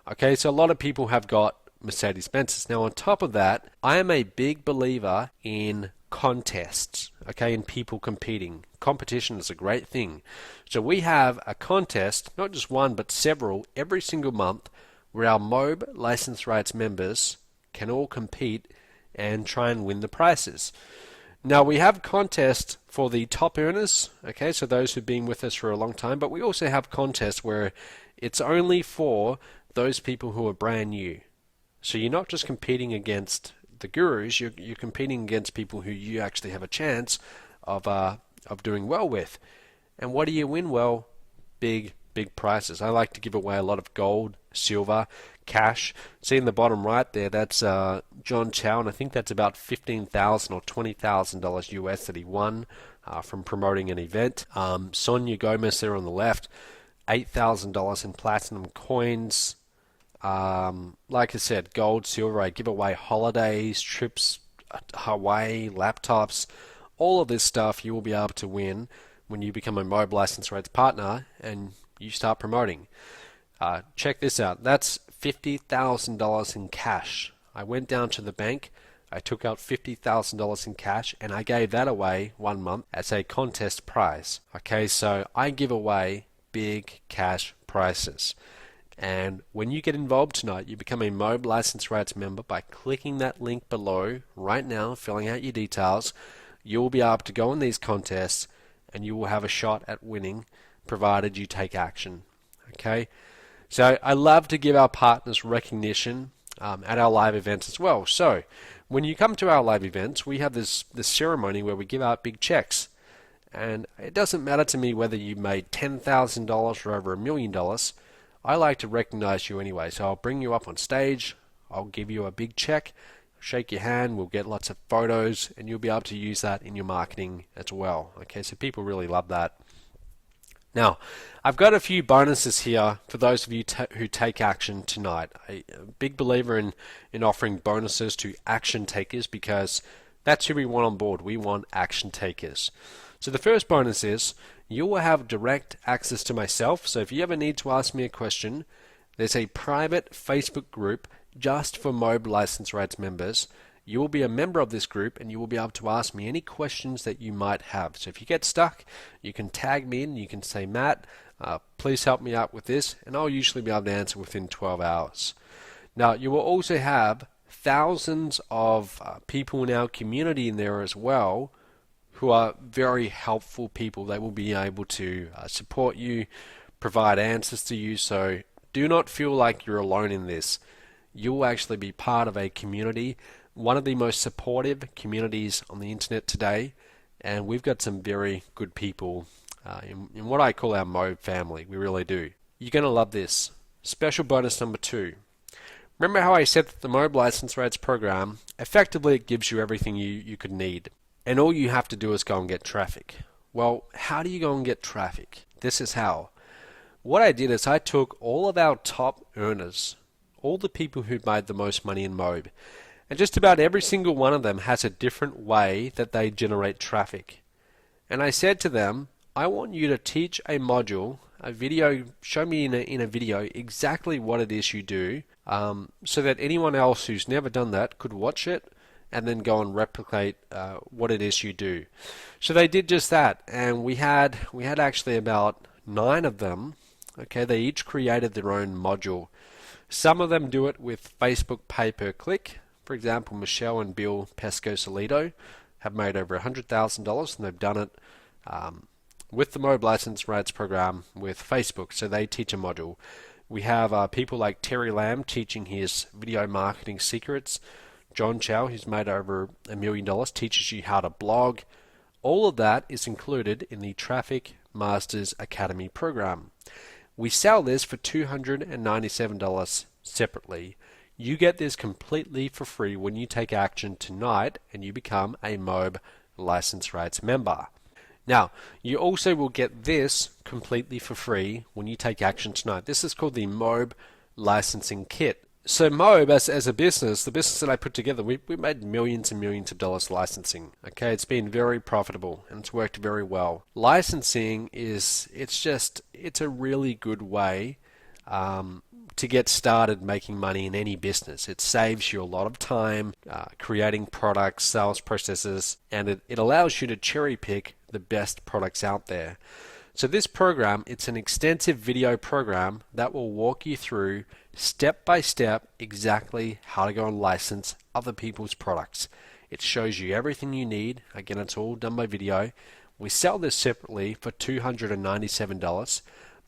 [SPEAKER 1] Okay, so a lot of people have got Mercedes-Benzes. Now, on top of that, I am a big believer in contests, okay, in people competing. Competition is a great thing. So we have a contest, not just one, but several, every single month, where our Mobe license rights members can all compete and try and win the prizes. Now, we have contests for the top earners, okay, so those who've been with us for a long time, but we also have contests where it's only for those people who are brand new. So you're not just competing against the gurus, you're competing against people who you actually have a chance of doing well with. And what do you win? Well, big prizes. I like to give away a lot of gold, silver, cash. See in the bottom right there, that's John Chow, and I think that's about $15,000 or $20,000 US that he won from promoting an event. Sonia Gomez there on the left, $8,000 in platinum coins. Like I said, gold, silver. I give away holidays, trips, Hawaii, laptops, all of this stuff you will be able to win when you become a Mobe license rights partner and you start promoting. Check this out. That's $50,000 in cash. I went down to the bank, I took out $50,000 in cash, and I gave that away 1 month as a contest prize. Okay, so I give away big cash prizes. And when you get involved tonight, you become a Mobe license rights member by clicking that link below right now, filling out your details. You will be able to go in these contests and you will have a shot at winning, provided you take action. Okay? So I love to give our partners recognition at our live events as well. So when you come to our live events, we have this ceremony where we give out big checks. And it doesn't matter to me whether you made $10,000 or over $1 million. I like to recognize you anyway. So I'll bring you up on stage, I'll give you a big check, shake your hand, we'll get lots of photos, and you'll be able to use that in your marketing as well. Okay, so people really love that. Now, I've got a few bonuses here for those of you who take action tonight. I'm a big believer in offering bonuses to action takers because that's who we want on board. We want action takers. So the first bonus is you will have direct access to myself. So if you ever need to ask me a question, there's a private Facebook group just for Mobe license rights members. You will be a member of this group and you will be able to ask me any questions that you might have. So if you get stuck, you can tag me in. You can say, Matt, please help me out with this, and I'll usually be able to answer within 12 hours. Now, you will also have thousands of people in our community in there as well who are very helpful people. They will be able to support you, provide answers to you. So do not feel like you're alone in this. You will actually be part of a community, one of the most supportive communities on the internet today, and we've got some very good people in what I call our Mobe family. We really do. You're going to love this. Special bonus number 2. Remember how I said that the Mobe license rights program, effectively it gives you everything you could need, and all you have to do is go and get traffic. Well, how do you go and get traffic? This is how. What I did is I took all of our top earners, all the people who made the most money in Mobe, and just about every single one of them has a different way that they generate traffic. And I said to them, I want you to teach a module a video, show me in a video exactly what it is you do, so that anyone else who's never done that could watch it and then go and replicate what it is you do. So they did just that, and we had actually about 9 of them. Okay, they each created their own module. Some of them do it with Facebook pay-per-click. For example, Michelle and Bill Pesco-Solido have made over $100,000, and they've done it with the Mobile License Rights Program with Facebook, so they teach a module. We have people like Terry Lamb teaching his video marketing secrets. John Chow, who's made over $1 million, teaches you how to blog. All of that is included in the Traffic Masters Academy program. We sell this for $297 separately. You get this completely for free when you take action tonight and you become a MOB License Rights member. Now, you also will get this completely for free when you take action tonight. This is called the MOB Licensing Kit. So MOB, as a business, the business that I put together, we made millions and millions of dollars licensing. Okay, it's been very profitable and it's worked very well. Licensing it's a really good way to get started making money in any business. It saves you a lot of time creating products, sales processes, and it allows you to cherry pick the best products out there. So this program, it's an extensive video program that will walk you through step by step exactly how to go and license other people's products. It shows you everything you need. Again, it's all done by video. We sell this separately for $297,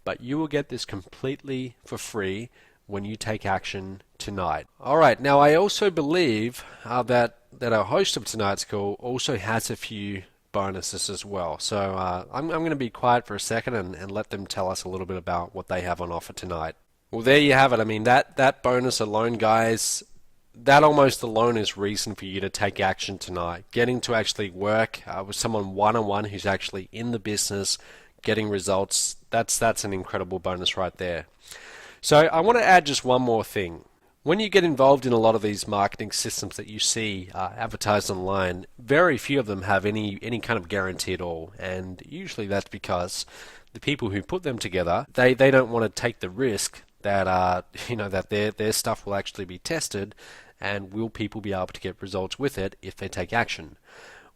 [SPEAKER 1] but you will get this completely for free when you take action tonight. Alright, now I also believe that our host of tonight's call also has a few bonuses as well. So I'm going to be quiet for a second and let them tell us a little bit about what they have on offer tonight. Well, there you have it. I mean, that bonus alone, guys, that almost alone is reason for you to take action tonight. Getting to actually work with someone one-on-one who's actually in the business, getting results, that's an incredible bonus right there. So I want to add just one more thing. When you get involved in a lot of these marketing systems that you see advertised online, very few of them have any kind of guarantee at all, and usually that's because the people who put them together, they don't want to take the risk that that their stuff will actually be tested, and will people be able to get results with it if they take action.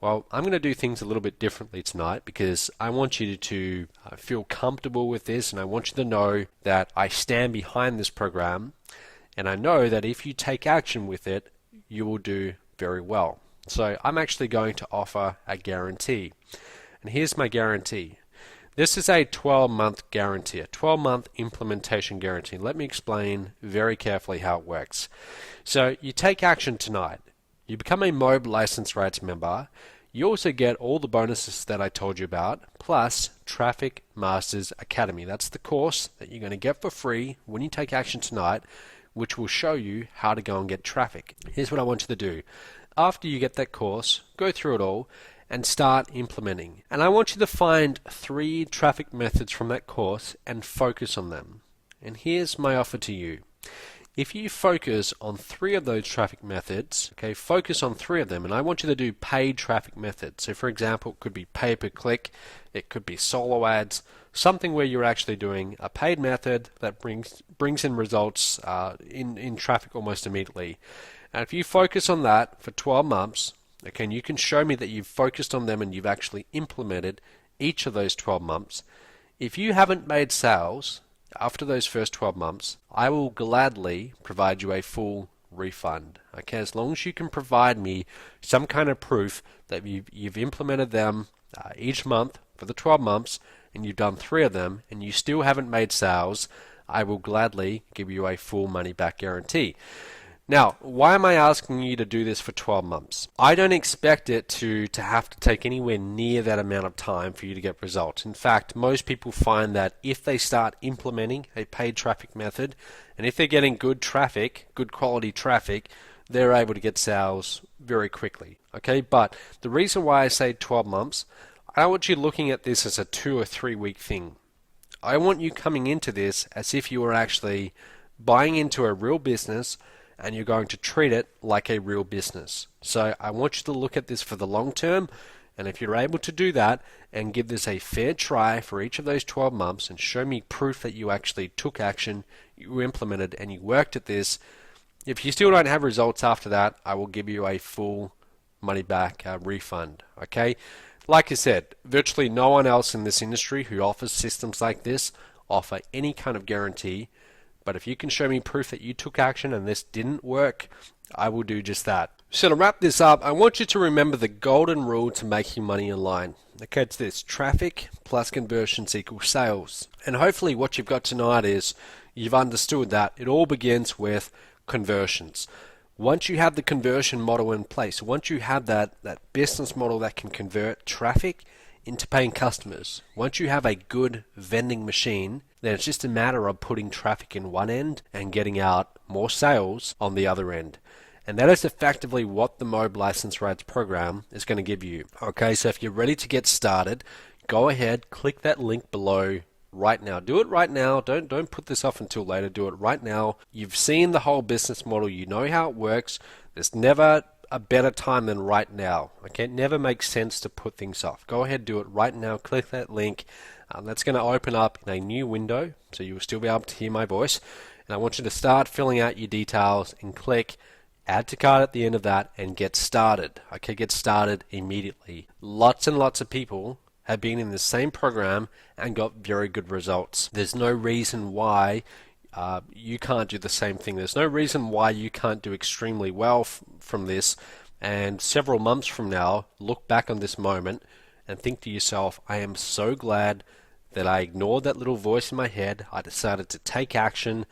[SPEAKER 1] Well, I'm going to do things a little bit differently tonight because I want you to feel comfortable with this, and I want you to know that I stand behind this program. And I know that if you take action with it, you will do very well. So I'm actually going to offer a guarantee. And here's my guarantee. This is a 12-month guarantee, a 12-month implementation guarantee. Let me explain very carefully how it works. So you take action tonight. You become a MOB License Rights member. You also get all the bonuses that I told you about, plus Traffic Masters Academy. That's the course that you're going to get for free when you take action tonight, which will show you how to go and get traffic. Here's what I want you to do. After you get that course, go through it all and start implementing. And I want you to find 3 traffic methods from that course and focus on them. And here's my offer to you. If you focus on 3 of those traffic methods, okay, focus on 3 of them, and I want you to do paid traffic methods. So for example, it could be pay-per-click, it could be solo ads, something where you're actually doing a paid method that brings in results in traffic almost immediately. And if you focus on that for 12 months, okay, and you can show me that you've focused on them and you've actually implemented each of those 12 months, if you haven't made sales after those first 12 months, I will gladly provide you a full refund. Okay, as long as you can provide me some kind of proof that you've implemented them each month for the 12 months and you've done 3 of them and you still haven't made sales, I will gladly give you a full money back guarantee. Now, why am I asking you to do this for 12 months? I don't expect it to have to take anywhere near that amount of time for you to get results. In fact, most people find that if they start implementing a paid traffic method, and if they're getting good traffic, good quality traffic, they're able to get sales very quickly. Okay, but the reason why I say 12 months, I don't want you looking at this as a 2 or 3 week thing. I want you coming into this as if you were actually buying into a real business and you're going to treat it like a real business. So I want you to look at this for the long term, And if you're able to do that and give this a fair try for each of those 12 months and show me proof that you actually took action, you implemented, and you worked at this, if you still don't have results after that, I will give you a full money back refund. Okay? Like I said, virtually no one else in this industry who offers systems like this offer any kind of guarantee. But if you can show me proof that you took action and this didn't work, I will do just that. So to wrap this up, I want you to remember the golden rule to making money online. Okay, it's this: traffic plus conversions equals sales. And hopefully what you've got tonight is you've understood that it all begins with conversions. Once you have the conversion model in place, once you have that business model that can convert traffic into paying customers, once you have a good vending machine, then it's just a matter of putting traffic in one end and getting out more sales on the other end. And that is effectively what the MOB License Rights program is going to give you. Okay, so if you're ready to get started, go ahead, click that link below right now. Do it right now. Don't put this off until later. Do it right now. You've seen the whole business model. You know how it works. There's never a better time than right now. Okay, it never makes sense to put things off. Go ahead, do it right now. Click that link. That's going to open up in a new window, so you will still be able to hear my voice. And I want you to start filling out your details and click add to cart at the end of that and get started. Okay, get started immediately. Lots and lots of people have been in the same program and got very good results. There's no reason why you can't do the same thing. There's no reason why you can't do extremely well from this, and several months from now, look back on this moment and think to yourself, I am so glad that I ignored that little voice in my head. I decided to take action.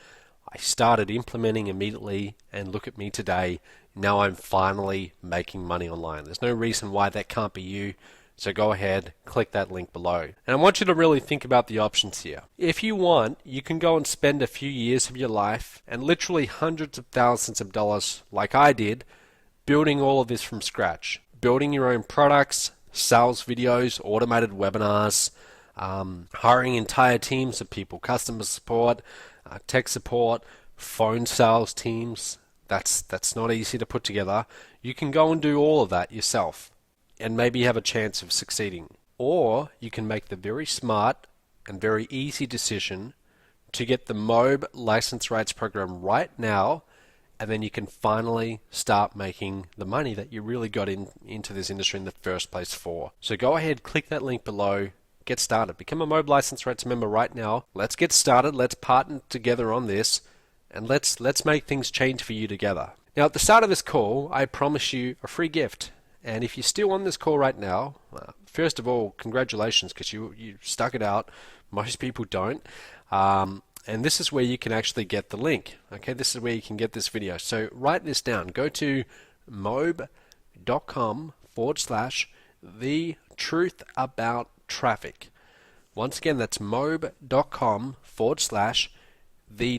[SPEAKER 1] I started implementing immediately, and look at me today. Now I'm finally making money online. There's no reason why that can't be you. So go ahead, click that link below. And I want you to really think about the options here. If you want, you can go and spend a few years of your life and literally hundreds of thousands of dollars, like I did, building all of this from scratch. Building your own products, sales videos, automated webinars, hiring entire teams of people, customer support, tech support, phone sales teams. That's not easy to put together. You can go and do all of that yourself and maybe have a chance of succeeding. Or you can make the very smart and very easy decision to get the MOB License Rights program right now, and then you can finally start making the money that you really got into this industry in the first place for. So go ahead, click that link below, get started. Become a MOB License Rights member right now. Let's get started. Let's partner together on this, and let's make things change for you together. Now, at the start of this call, I promise you a free gift. And if you're still on this call right now, first of all, congratulations, because you stuck it out. Most people don't. And this is where you can actually get the link. Okay, this is where you can get this video. So write this down. Go to mob.com/the truth about traffic. Once again, that's mob.com/the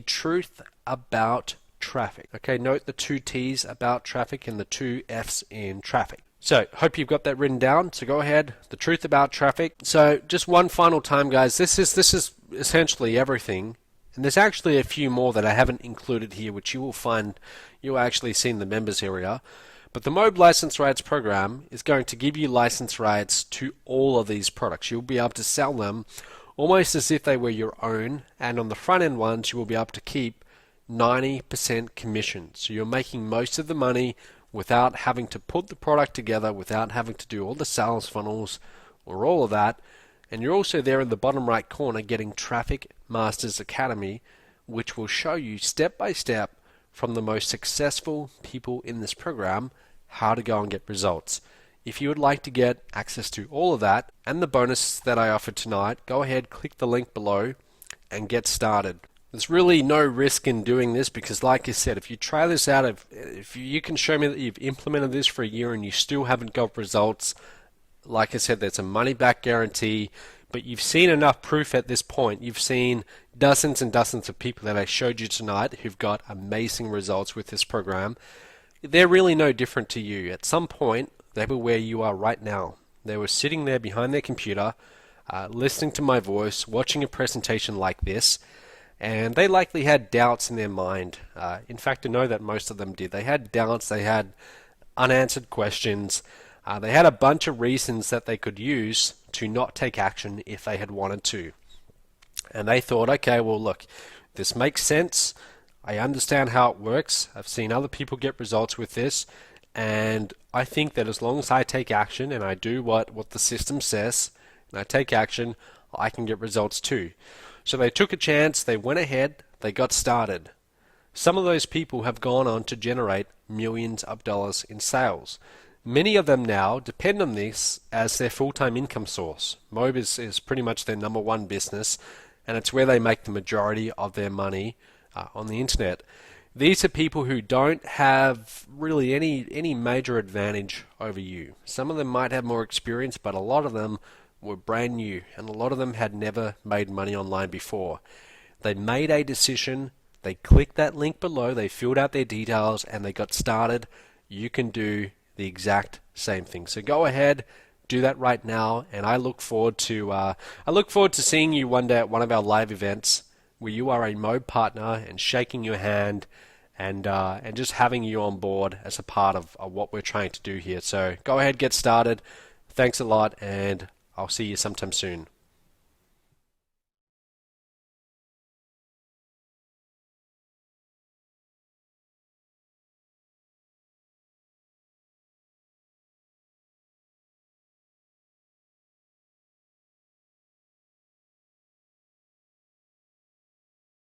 [SPEAKER 1] truth about traffic. Okay, note the 2 T's about traffic and the 2 F's in traffic. So, hope you've got that written down. So go ahead, the truth about traffic. So, just one final time, guys. This is essentially everything. And there's actually a few more that I haven't included here, which you will find, you'll actually see in the members area. But the MOB License Rights program is going to give you license rights to all of these products. You'll be able to sell them almost as if they were your own. And on the front end ones, you will be able to keep 90% commission. So you're making most of the money without having to put the product together, without having to do all the sales funnels or all of that. And you're also there in the bottom right corner getting Traffic Masters Academy, which will show you step by step from the most successful people in this program how to go and get results. If you would like to get access to all of that and the bonus that I offered tonight, go ahead, click the link below and get started. There's really no risk in doing this because, like I said, if you try this out, if you can show me that you've implemented this for a year and you still haven't got results, like I said, there's a money-back guarantee, but you've seen enough proof at this point. You've seen dozens and dozens of people that I showed you tonight who've got amazing results with this program. They're really no different to you. At some point, they were where you are right now. They were sitting there behind their computer, listening to my voice, watching a presentation like this, and they likely had doubts in their mind. In fact, I know that most of them did. They had doubts, they had unanswered questions, They had a bunch of reasons that they could use to not take action if they had wanted to. And they thought, okay, well, look, this makes sense. I understand how it works. I've seen other people get results with this. And I think that as long as I take action and I do what the system says, and I take action, I can get results too. So they took a chance, they went ahead, they got started. Some of those people have gone on to generate millions of dollars in sales. Many of them now depend on this as their full-time income source. Mob is pretty much their number one business, and it's where they make the majority of their money on the internet. These are people who don't have really any major advantage over you. Some of them might have more experience, but a lot of them were brand new, and a lot of them had never made money online before. They made a decision, they clicked that link below, they filled out their details, and they got started. You can do the exact same thing. So go ahead, do that right now, and I look forward to seeing you one day at one of our live events where you are a Mob partner and shaking your hand and just having you on board as a part of what we're trying to do here. So go ahead, get started. Thanks a lot, and I'll see you sometime soon.